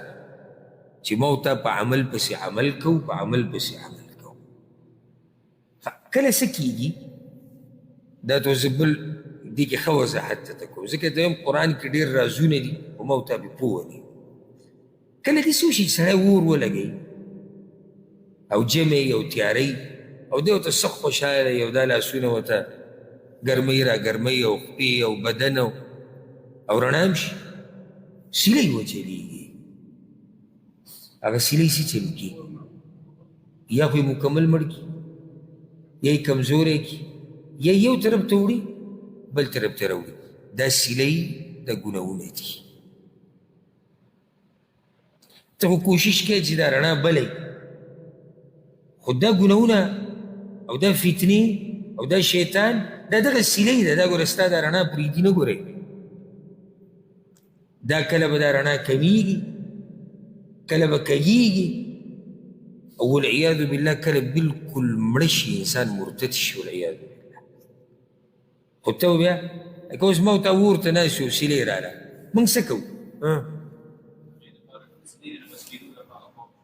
چې ما او تا په عمل پسې عمل کوو، په عمل پسې عمل کوو. کله څه کېږي دا تو زه بل دې کې ښه وضاحت ته کوم، ځکه دویم قرآن کې ډېر رازونه دي او ما او تا بې پوه دي. کله داسې وشي چې سړی اور ولګوي او جمع او تیارۍ، او دی ورته سخت خوشحاله یو دا لاسونه ورته ګرمۍ را ګرمۍ او خپې او بدن او رڼا هم شي، سیلی وچلیږي. هغه سیلی څه چل کي؟ یا خو یې مکمل مړ کي، یا یې کمزوری کي، یا یو طرف ته وړي بل طرف ته راوړي. دا سیلی د ګناهونه دي. ته خو کوشش کوې چې دا رڼا بلی، خو دا ګناهونه او دا فتنې او دا شیطان دا دغه سیلی ده. دا ګوره ستا دا رڼا پرېږدي نه ګورئ، دا کله به دا رڼا کمیږي، کله به کږیږي، او والعیاذ بالله کله بلکل مړه شي، انسان مرتد شي والعیاذ بالله. خو ته بیا لکه اوس ما ورته اور ته ناست یو سیلی راله، موږ څه کوو؟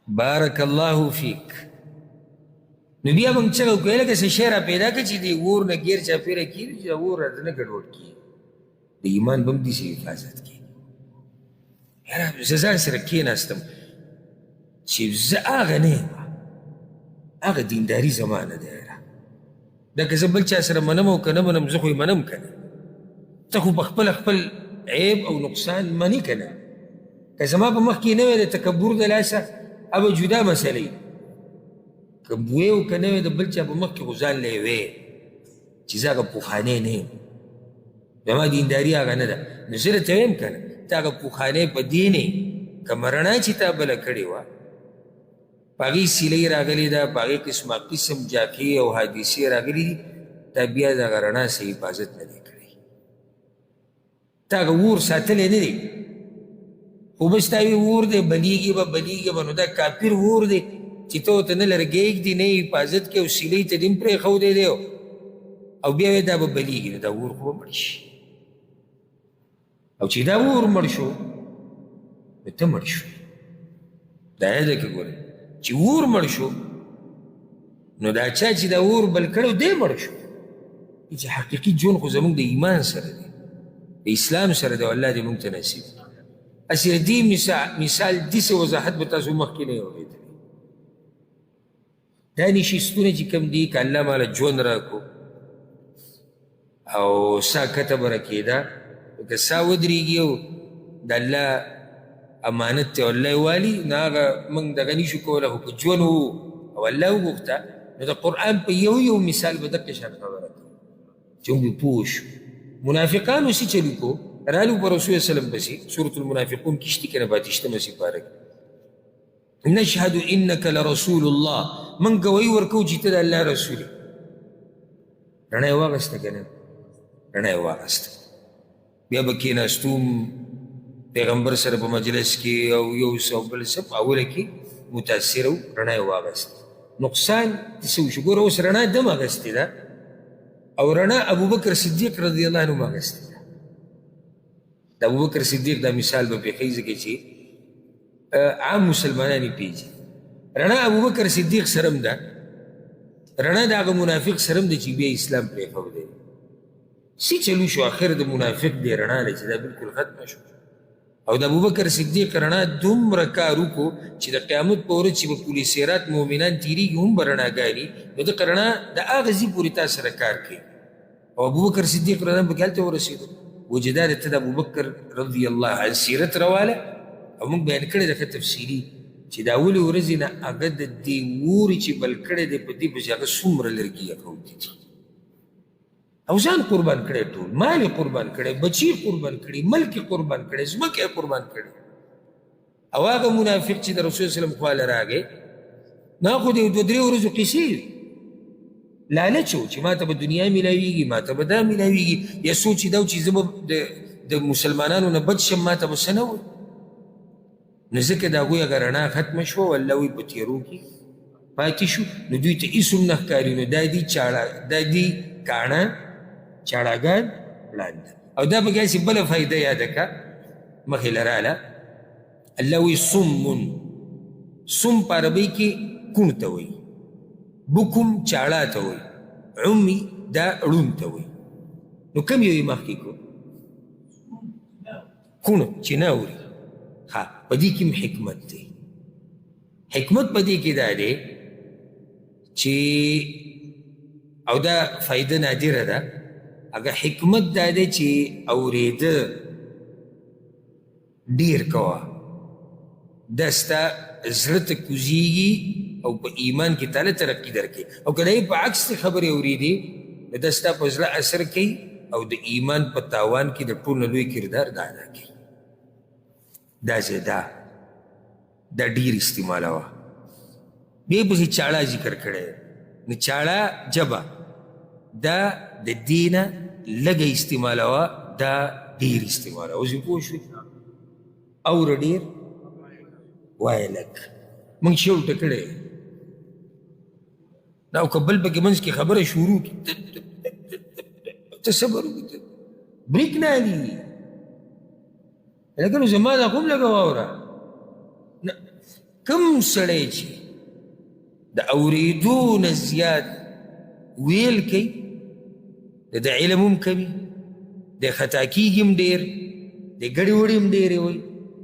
بارک الله فیک. نو بیا موږ څه کوو؟ لکه څه شی را پیدا کړه چې د اور نه ګیر چاپېره کېږي چې اور راته نه ګډوډ کېږي. د ایمان به هم داسې حفاظت کېږي. یاره زه ځان سره کېناستم چې زه هغه نه یم، هغه دینداري زما نه دی. یاره دا که زه بل چا سره منم او که نه منم، زه خو یې منم که نه. ته خو په خپله خپل عیب او نقصان منی کنه که زما په مخ کې نه وی د تکبر د لاسه ابه جدا مسئله که بوی او که نه وی د بل چا په مخ کې خو ځان له یې وی چې زه هغه پوخانی نه یم زما دینداري هغه نه ده نو زه درته ویم که نه ته هغه پوخانی په دې نه که مرڼا چې تا بله کړې وه په هغې سیلۍ راغلې ده په هغې قسمه قسم جاکې او حادثې راغلي دي تا بیا د هغه رڼا سه حفاظت نه دی کړی تا هغه اور ساتلی نه دی خو بس تا وي اور دی بلیږي به نو دا کافر اور دی چې ته ورته نه لرګی ږدي نه حفاظت کوي او سیلۍ ته دې هم پرېښودی دی او بیا وایي دا به بلیږي نو دا اور خو به مړ شي او چې دا اور مړ شو نو ته مړ شو دا یاده که ګورئ چې اور مړ شو نو دا چا چې دا اور بل کړی دی مړ شو چې حقیقي ژوند خو زموږ د ایمان سره دی د اسلام سره دی او الله دې موږ ته نصیب هسې د دې مثال داسې وضاحت به تاسو مخکې نه یې اورېدلی دا نشستونه چې کوم دي که الله ماله ژوند راکړو او سا کته به راکېده که سا ودرېږي او د الله امانت ته الله یې والي نو هغه موږ دغه نشو کولی خو که ژوند وو او الله وغوښته نو د قرآن په یو مثال به دقه شان خبره کوو چې موږ پوه شو منافقانو څه چلي کو رالو په رسول وسلم پسې سورة المنافقون کې شتي که نه پاتې سپاره کې نشهد انک لرسول الله من گواهی ورکو چې ته د الله رسول یې رڼا یې واغسته که نه رڼا یې واغسته بیا به کېناستو پیغمبر سره په مجلس کې او یو څه او بل څه په اوله کې متاثره و رڼا یې واغسته نقصان څه وشو ګوره اوس رڼا دم اغستې ده او رڼا ابوبکر صدیق رضی الله عنه اغستې ده د ابوبکر صدیق دا مثال به پېښوي ځکه چې عام مسلمانان یې پېژني رڼا ابوبکر صدیق سره هم ده رڼا د هغه منافق سره هم ده چې بیا اسلام پرېښودی څه چلو شو آخر د منافق دی رڼا دی چې دا بلکل ختمه شو او د ابوبکر صدیق رڼا دومره کار وکړو چې د قیامت په ورځ چې به پل صراط مؤمنان تېرېږي هم به رڼاګانې نو دغه رڼا د هغه ځي پورې تا سره کار کوي او ابوبکر صدیق رضی الله پکې هلته ورسېدو وجه دا دی ته د ابوبکر رضی الله عنه سیرت راواله او موږ بیان کړی ده ښه تفصیلي چې د اولې ورځې نه هغه د دې اورې چې بل کړی دی په دې پسې هغه څومره لرګي اخوتي دي او ځان قربان کړی ټول مال یې قربان کړی بچي یې قربان کړي ملک یې قربان کړی ځمکه یې قربان کړي او هغه منافق چې د رسول صلی الله خواله راغی نو خو د دوه درې ورځو قیسې وي لالچ و چې ما ته به دنیا میلاویږي ما ته به دا میلاویږي یا سوچ یې دا و چې زه به د مسلمانانو نه بد شم ما ته به څه نه وي نو ځکه د هغوی هغه رڼا ختمه شوه او الله وایي په تیرو کې پاتې شو نو دوی ته هېڅ هم نه ښکاري نو دا دي کاڼه چاړاګان ړانده او دا پکې هسې بله فایده یاده که مخې له راله الله وایي صم په عربۍ کې کوڼ ته وایي بکم چاړه ته وایي عمي دا ړوند ته وایي نو کوم یو یې مخکې کړو کوڼ چې نه اوري ها په دې کې هم حکمت دی حکمت په دې کې دا دی چې او دا فایده نادره ده هغه حکمت دا دی چې اورېده ډېر کوه دا ستا زړه ته کوزېږي او په ایمان کې تاله ترقي درکوي او که د یې په عکس ته خبرې اورېدې نو دا ستا په زړه اثر کوي او د ایمان په تاوان کې د ټول نه لوی کردار دا ادا کوي دا زیاده دا ډېر استعمالوه بیا پسې چاړه ذکر کړی نو چاړه جبه دا د دې نه لږه استعمالوه دا ډېر استعمالوه اوس پوه شوې اوره ډېر وایه لږ موږ شوټه کړی دا او که بل پکې منځ کې خبره شروع کړي ته صبر وکړه بریک نه علي لکه نو زما دا کوم لږه واوره کوم سړی چې د اورېدو نه زیات ویل کوي د علم هم کوي د خطا کېږي هم ډېر د ګډې وړې هم ډېرې وایي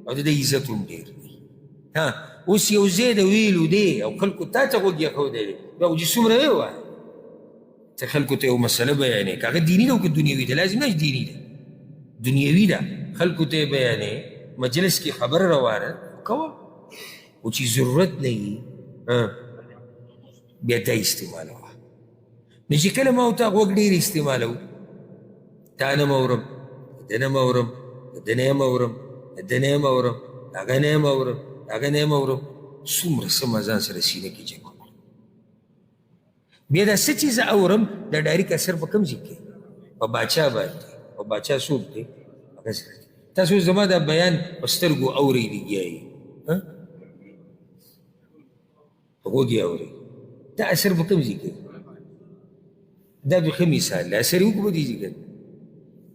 او د عزت هم ډېر دی اوس یو ځای د ویلو دی او خلکو تا ته غوږ ایښودی دی بیا خو چې څومره ویې وایه ته خلکو ته یو مسله بیانې که هغه دیني ده او که دنیوي ده لازم نه چې دیني ده دنیوي ده خلکو ته بیانې مجلس کې خبر روانه کوه او چې ضرورت نه وي بیا دا استعمالوه نو چې کله ما ورته غوږ ډېر استعمالوو تا نه م اورم د ده نه م اورم د ده نه یم اورم د ده نه یم اورم د هغه نه یم اورم د هغه نه یم اورم څومره څه ما ځان سره سینه کې جمع کړو بیا دا څه چې زه اورم دا ډایرک اثر په کوم ځای کې په باچا باندې او باچا څوک دی هغه سره تاسو زما دا بیان په سترګو اورئ لګیا یې په غوږ یې اورئ دا اثر په کوم ځای کې دا به ښه مثال دی اثر یې وکړو په دې ځای کې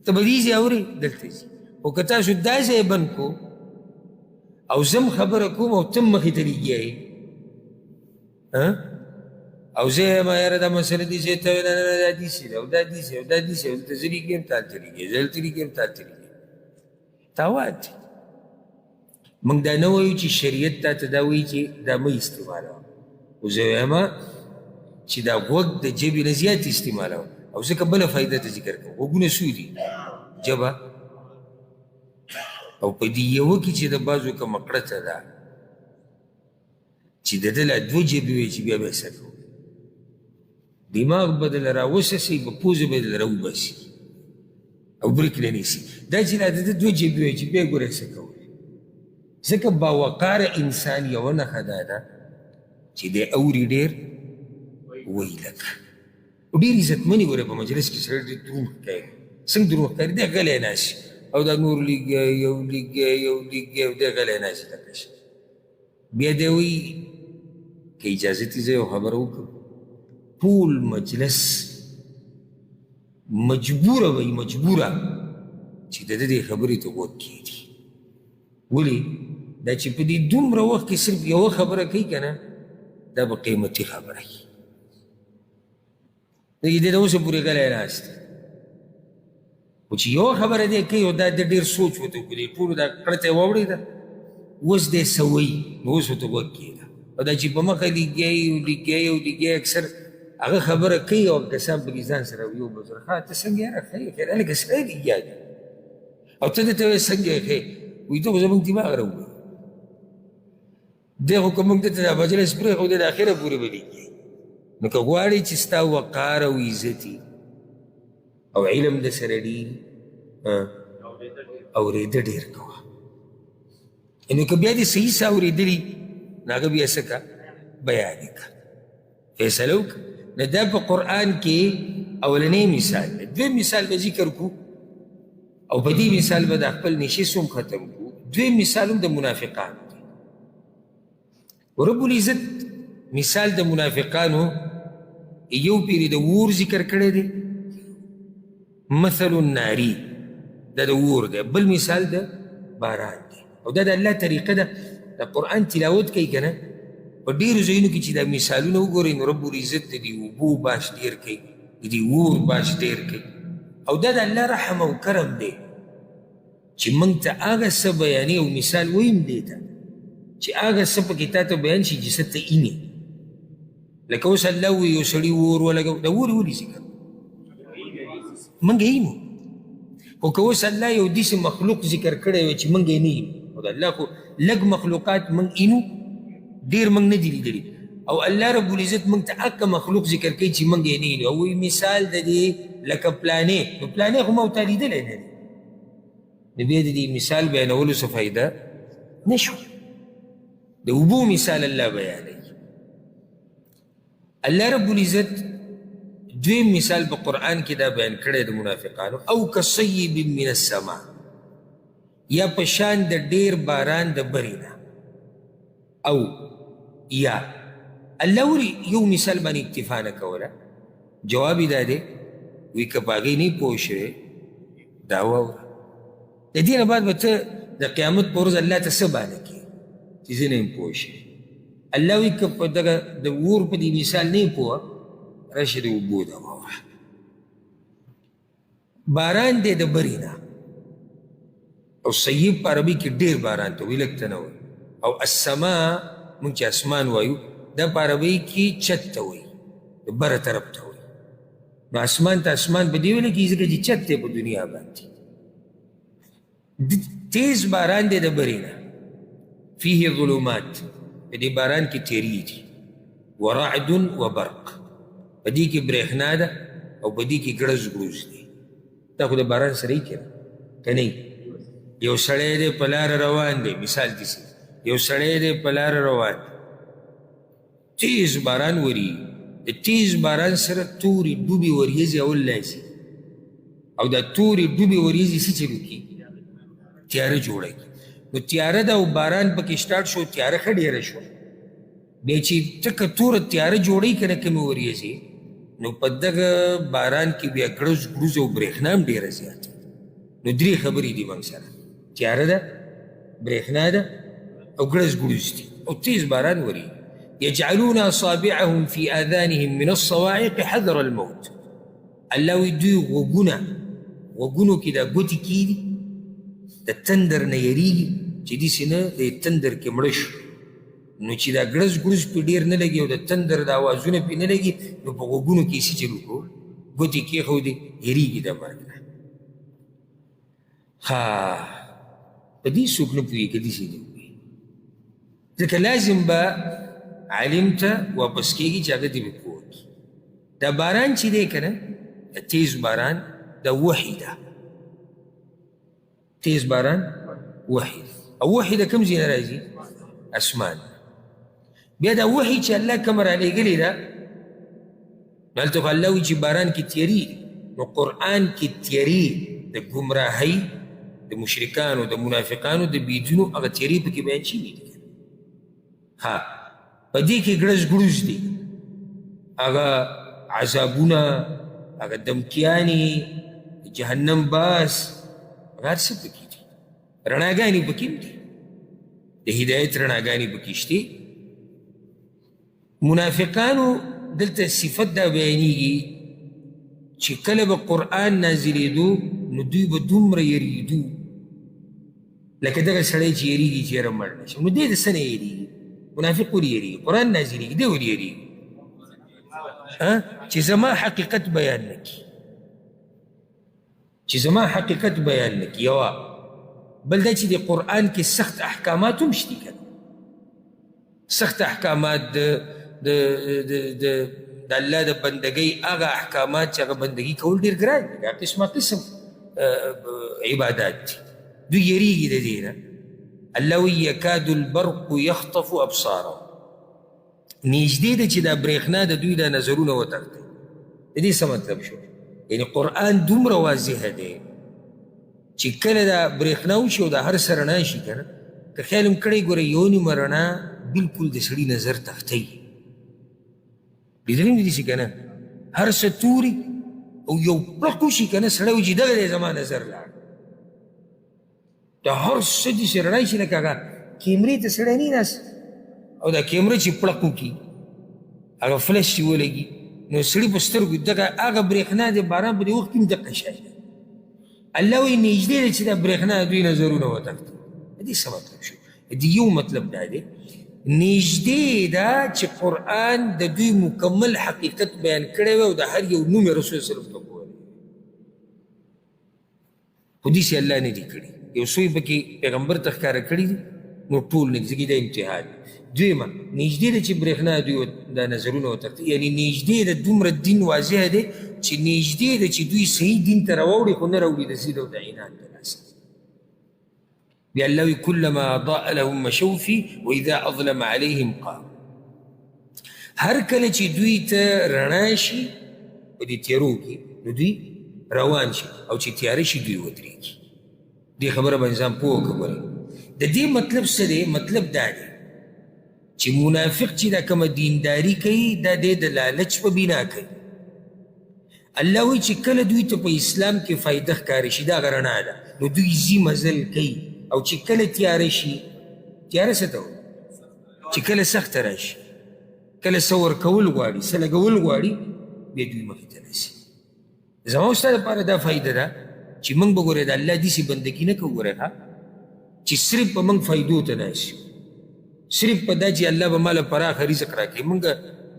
ته به دې ځای اورئ دلته ځي خو که تاسو دا ځای بند کو او زم خبره کوم او ته مخې ته لګیا یې او زه یم یاره دا مسله دې ځای ته نه نه دا داسې ده او دا داسې او دا داسې او دلته زه لګیم ته هلته لګې زه هلته لګیم ته هلته لګې تاوان دی موږ دا نه وایو چې شریعت تا ته دا وایي چې دا مه استعمالوه خو زه وایم چې دا غوږ د ژبې نه زیات استعمالوه او ځکه بله فایده ته ذکر کوم غوږونه څو دي ژبه او په دې یوه کې چې د بعضو کومه کړته ده چې د ده لا دوه ژبې وي چې بیا به څه کوو دماغ به دله راوسسي په پوزه به دله راوباسي او بریک نه نیسي دا چې لا د ده دوه ژبې وي چې بیا ګوره څه کوو ځکه باوقاره انسان یوه نښه دا ده چې دی اوري ډېر وایي لږ ډېر عزتمنې ګوره په مجلس کې سړی ډېر دروند ښکاري څنګه دروند ښکاري دی غلی ناست او دا نور لګیا یو لګیا یو لګیا او دی غلی ناست لکه شي بیا دی وایي که اجازتې زه یو خبره وکړم ټول مجلس مجبوره وایي مجبوره چې د ده دې خبرې ته غوږ کېږدي ولې دا چې په دې دومره وخت کې صرف یوه خبره کوي که نه دا به قیمتي خبره وي دې د اوسه پورې غلی ناست دی خو چې یوه خبره دی کوي او دا د ډېر سوچ ورته وکړي ټولو دا کړته یې واورېده اوس دی څه وایي نو اوس ورته غوږ کېږده او دا چې په مخه لګیایي او لګیایي او لګیایي اکثر هغه خبره کوي او کسان پکې ځان سره یو بل سره ښه ته څنګه یاره ښه یې خیر هلکه سړی لګیا دی او ته درته وایې څنګه یې ښه وایي ته خو زموږ دماغ راووایي دی خو که موږ دته دا مجلس پرېښودی د اخره پورې به لګیایي نو که غواړې چې ستا وقار او عزتي او علم د سره ډېر اورېده ډېر کوه نو که بیا دې صحیح څه اورېدلي نو هغه بیا څه که بیان یې که فیصله وکړه نو دا په قرآن کې اولنی مثال دی دویم مثال به ذکر کړو او په دې مثال به د خپل نشیس هم ختم کړو دویم مثال هم د منافقانو دی رب العزت مثال د منافقانو یو پیری د اور ذکر کړی دی مثل الناری دا د اور دی بل مثال د باران دی او دا د الله طریقه ده د قرآن تلاوت کوي که نه په ډېرو ځایونو کې چې دا مثالونه وګورئ نو رب العزت د دې اوبو باش ډېر کوي د دې اور باش ډېر کوي او دا د الله رحم او کرم دی چې موږ ته هغه څه بیانې او مثال ویم دی ته چې هغه څه پکې تا ته بیان شي چې څه ته اینې لکه اوس الله وایي یو سړي اور ولګو د اور ولې ذکر موږ یې اینو خو که اوس الله یو داسې مخلوق ذکر کړی وی چې موږ یې نه اینو او د الله خو لږ مخلوقات موږ اینو ډېر موږ نه دي لیدلي او الله رب العزت موږ ته هغه مخلوق ذکر کوي چې موږ یې نه اینو او وایي مثال د دې لکه پلانې نو پلانې خو ما ورته لیدلی نه دی نو بیا د دې مثال بیانولو څه فایده نه شوه د اوبو مثال الله بیانوي الله رب العزت دویم مثال په قرآن کې دا بیان کړی د منافقانو او کصیب من السما یا په شان د ډېر باران د برې نه او یا الله ولې یو مثال باندې اکتفا نه کوله جواب یې دا دی وایي که په هغې نه پوه شوې دا واوره د دې نه بعد به ته د قیامت په ورځ الله ته څه باندې کوې چې زه نه یم پوه شوې الله وایي که په دغه د اور په دې مثال نه یې پوه راشه د اوبو دا واوره باران دی د برې نه او صیب په عربي کې ډېر باران ته وایي لږ ته نه وایي او السما مونږ چې اسمان وایو دا په عربۍ کې چت ته وایي د بره طرف ته وایي نو اسمان ته اسمان په دې ویله کې ځکه چې چت دی په دنیا باندې تیز باران دی د برې نه فیه ظلمات په دې باران کې تیری دي ورعد وبرق په دې کې برېښنا ده او په دې کې ګړز ګړوز دی دا خو د باران سره یې که نه یو سړی دی په لاره روان دی مثال داسې یو سړی دی په لاره روان تیز باران وري د تیز باران سره تورې ډوبې وریځې اول لاسي او دا تورې ډوبې وریځې څه چلو کي تیاره جوړه کي نو تیاره ده او باران پکې سټارټ شو تیاره ښه ډېره شوه بیا چې ټکه توره تیاره جوړوي که نه کومې وریځې نو په دغه باران کې بیا ګړز ګړوز او برېښنا هم ډېره زیاته نو درې خبرې دي موږ سره تیاره ده برېښنا ده او ګړز ګړوز دي او تیز باران وري يجعلون أصابعهم في آذانهم من الصواعق حذر الموت الله وی دوی غوږونو کې دا ګوتې کېږي د تندر نه یریږي چې داسې نه د تندر کې مړه شو نو چې دا ګړز ګړز پې ډېر نه لګي او د تندر د اوازونه پې نه لګي نو په غوږونو کې یې څه چل وکړو ګوتې کېښودې یریږي د مرګ نه په دې څوک نه پوهېږي که داسې دي وکړي ځکه لازم به عالم ته واپس کېږي چې هغه دې به پوه کړي دا باران چې دی که نه د تیز باران دا وحي ده تیز باران وحي ده او وحي د کوم ځای نه راځي اسمان بیا دا وحي چې الله کوم رالیږلې ده نو هلته خو الله وایي چې باران کې تیري نو قرآن کې تیري د ګمراهۍ د مشرکانو د منافقانو د بیدونو هغه تیري پکې بیان شوي دي په دې کې ګړز ګړوز دي هغه عذابونه هغه دمکیانې جهنم باس هغه هر څه پکې دي رڼاګانې پکې هم دي د هدایت رڼاګانې پکې شتې منافقانو دلته صفت دا بیانېږي چې کله به قرآن نازلېدو نو دوی به دومره یریدو لکه دغه سړی چې یریږي چې یاره مړ نه شي نو دی د څه نه یریږي منافق ولې یریږي قرآن نازلېږي دی ولې یریږي چې زما حقیقت بیان نه کړي چې زما حقیقت بیان نه کړي یوه بل دا چې د قرآن کې سخت احکامات هم شتي که سخت احکامات د الله د بندګۍ هغه احکامات چې هغه بندګي کول ډېر ګران دي دا قسمه قسم عبادات دي دوی یریږي د دې نه الله وی یکاد البرق یخطف ابصارهم نږدې ده چې دا برېښنا د دوی دا نظرونه وتښتوي د دې څه مطلب شو یعنې قرآن دومره واضح دی چې کله دا برېښنا وشي او دا هر څه رڼا شي که نه که خیال هم کړی ګوره یو نیمه رڼا بلکل د سړي نظر تښتوي لیدلی مې داسې که نه هر څه توري او یو پړق وشي که نه سړی وایي چې دغه دی زما نظر لاړ دا هر څه داسې رڼا شي لکه هغه کیمرې ته سړی نه ناست او دا کیمره چې پړق وکړي هغه فلش چې ولګي نو سړي په سترګو دغه هغه برېښنا د باران په دې وخت کې هم دقه شی ده الله وایي نږدې دی چې دا برېښنا دوی نظرونه وتښتوي د دې څه مطلب شو د یو مطلب دا دی نږدې ده چې قرآن د دوی مکمل حقیقت بیان کړی وی او د هر یو نوم یې رسول صلی الله علیه وسلم ته وویلی خو داسې الله نه دي کړي یو څو یې پکې پیغمبر ته ښکاره کړي دي نو ټول نه دي ځکه دا امتحان دویمه نږدې ده چې برېښنا دوی دا نظرونه وتښتوي یعنې نږدې ده دومره دین واضح دی چې نږدې ده چې دوی صحیح دین ته راوړي خو نه راوړي د زید او د عناد د لاسه بیا الله وایي کلما اضاء لهم مشوا فيه واذا اظلم عليهم قاموا هر کله چې دوی ته رڼا شي په دې تیارو کې نو دوی روان شي او چې تیاره شي دوی ودرېږي دې خبره به انسان پوه کړي د دې مطلب څه دی مطلب دا دی چې منافق چې دا کومه دینداري کوي دا دی د لالچ په بنا کوي الله وایي چې کله دوی ته په اسلام کې فایده ښکاره شي دا هغه رڼا ده نو دوی ځي مزل کوي او چې کله تیاره شي تیاره څه ته وایي چې کله سخته راشي کله څه ورکول غواړي څه لګول غواړي بیا دوی مخې ته رسي زما او ستا دپاره دا فایده ده چې موږ به ګورې د الله داسې بندګي نه کوو ګورې چې صرف به موږ فایدو ته ناست یو صرف په دا چې الله به ماله پراخه رزق راکړي موږ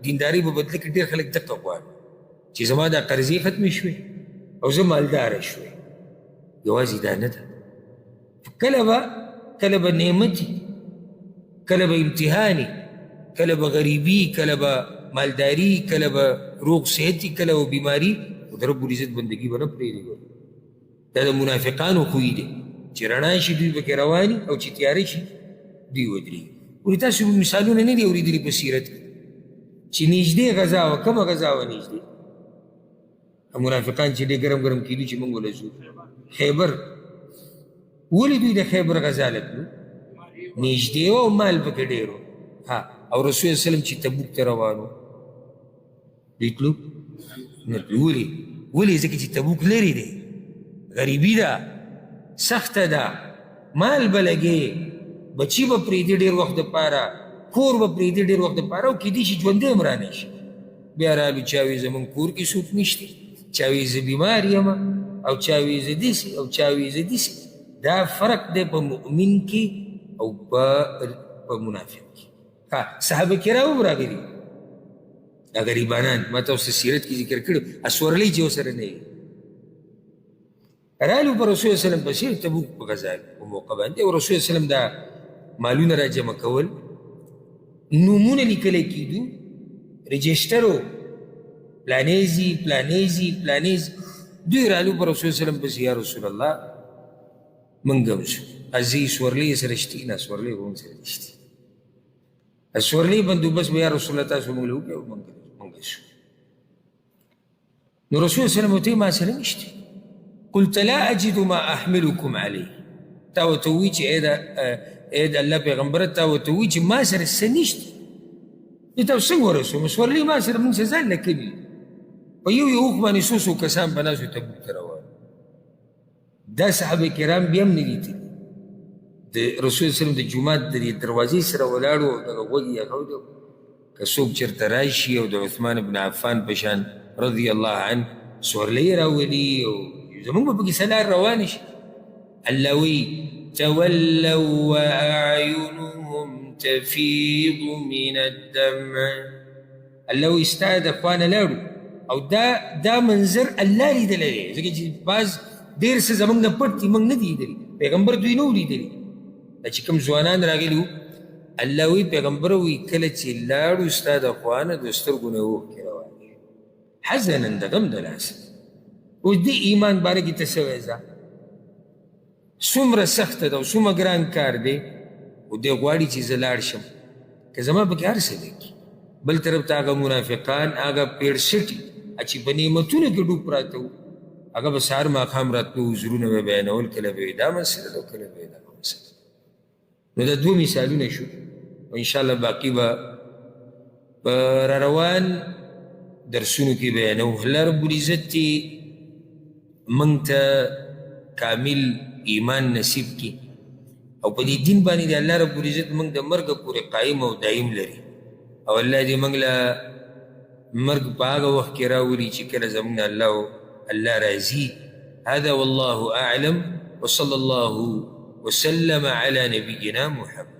دینداري په بدله کې ډېر خلک دقه غواړي چې زما دا قرضې ختمې شوې او زه مالداره شوې یوازې دا نه ده کله به نعمتي، کله به امتحاني، کله به غریبي، کله به مالداري، کله به روغ صحتي، کله به بیماري، خو د رب العزت بندګي به نه پرېږدي. دا د منافقانو خوی دی چې رڼا شي دوی پکې رواني او چې تیاره شي دوی ودرېږي. ولې تاسو مثالونه نه دي اورېدلي په سیرت کې چې نږدې غذا وه، کومه غذا وه نږدې؟ منافقان چې ډېر ګرم ګرم کېدو چې موږ وله ځو خیبر. ولې دوی د خیبر غذا له تلو؟ نږدې وه او مال پکې ډېر و. او رسول صلی وسلم چې تبوک ته روان و دوی تلو نه تلو. ولې ځکه چې تبوک لرې دی، غریبي ده، سخته ده، مال به لګې، بچي به پرېږدي ډېر وخت دپاره، کور به پرېږدي ډېر وخت دپاره، او کیدای شي ژوندی هم رانه شي. بیا رالو چا وایي زمونږ کور کې څوک نشته، چا وایي زه بیمار یم، او چا وایي زه داسې، او چا وایي زه داسې. دا فرق دی په مؤمن کې او په منافق کې. صحابه کرام هم راغلي دا غریبانان، ما تاسو سیرت کې ذکر کړو، اسورلی چې ورسره نه وي رالو په رسول صلی الله علیه وسلم پسې تبوک په غزا په موقع باندې، او رسول صلی الله علیه وسلم دا مالونه را جمع کول، نومونه لیکلی کېدو، رجسټر و، پلانیزي پلانیزي پلانیزي. دوی رالو په رسول صلی الله علیه وسلم پسې یا رسول الله موږ هم شو ازي سورلی سره شتي نه سورلی به هم سره شتي سورلی بندوبست به یا رسول الله تاسو موږ له وکړو موږ شو. نو رسول صلی الله علیه وسلم ورته ما سره نشته. قلت لا اجد ما احملكم عليه. تا ورته ووایي چې ای د الله پیغمبره تا ورته ووایي چې ما سره څه نشته. تاسو څنګه ورسوم؟ سورلی ما سره موږ ځان له کړي په یو یو وخت باندې څو کسان په ناسو تبوک ته روان. دا صحابه کرام بیا هم نه دي تللي. د رسول صلی الله علیه وسلم د جومات د دروازې سره ولاړو او دغه غوږ یې اخودو، که څوک چېرته راشي او د عثمان بن عفان په شان رضی الله عنه سورلی راولي او زمونږ به پکې سلار روانې شي. الله وایي تولوا واعینهم تفیض من الدمع. الله وایي ستا د خوا نه لاړو او دا منظر الله لیدلی دی، ځکه چې بعض ډېر څه زمونږ نه پټ دي، موږ نه دي لیدلي، پیغمبر دوی نه و لیدلي. دا چې کوم ځوانان راغلي وو، الله وایي پیغمبر وایي کله چې لاړو ستا د خوا نه د سترګو نه اوښکې روانې حزنا د غم د لاسه. اوس دې ایمان باره کې ته څه وایې؟ ځه څومره سخته ده او څومره ګران کار دی، او دی غواړي چې زه لاړ شم که زما پکې هر څه لګي. بل طرف ته هغه منافقان، هغه پیړسټي چې په نعمتونو کې ډوب پراته وو، هغه به سهار ماښام راتلو، زړونه به بیانول، کله به دا مسله ده او کله به دا مسله. نو دا دوه مثالونه شو، او انشاءالله باقي به په را روان درسونو کې بیانو. الله رب العزت دې موږ ته کامل ایمان نصیب کړي او په دې دین باندې د الله رب العزت موږ د مرګ پورې قایم او دایم لري، او الله دې موږ له مرګ په هغه وخت کې راولي چې کله زموږ نه الله راضي. هذا والله أعلم، وصلى الله وسلم على نبينا محمد.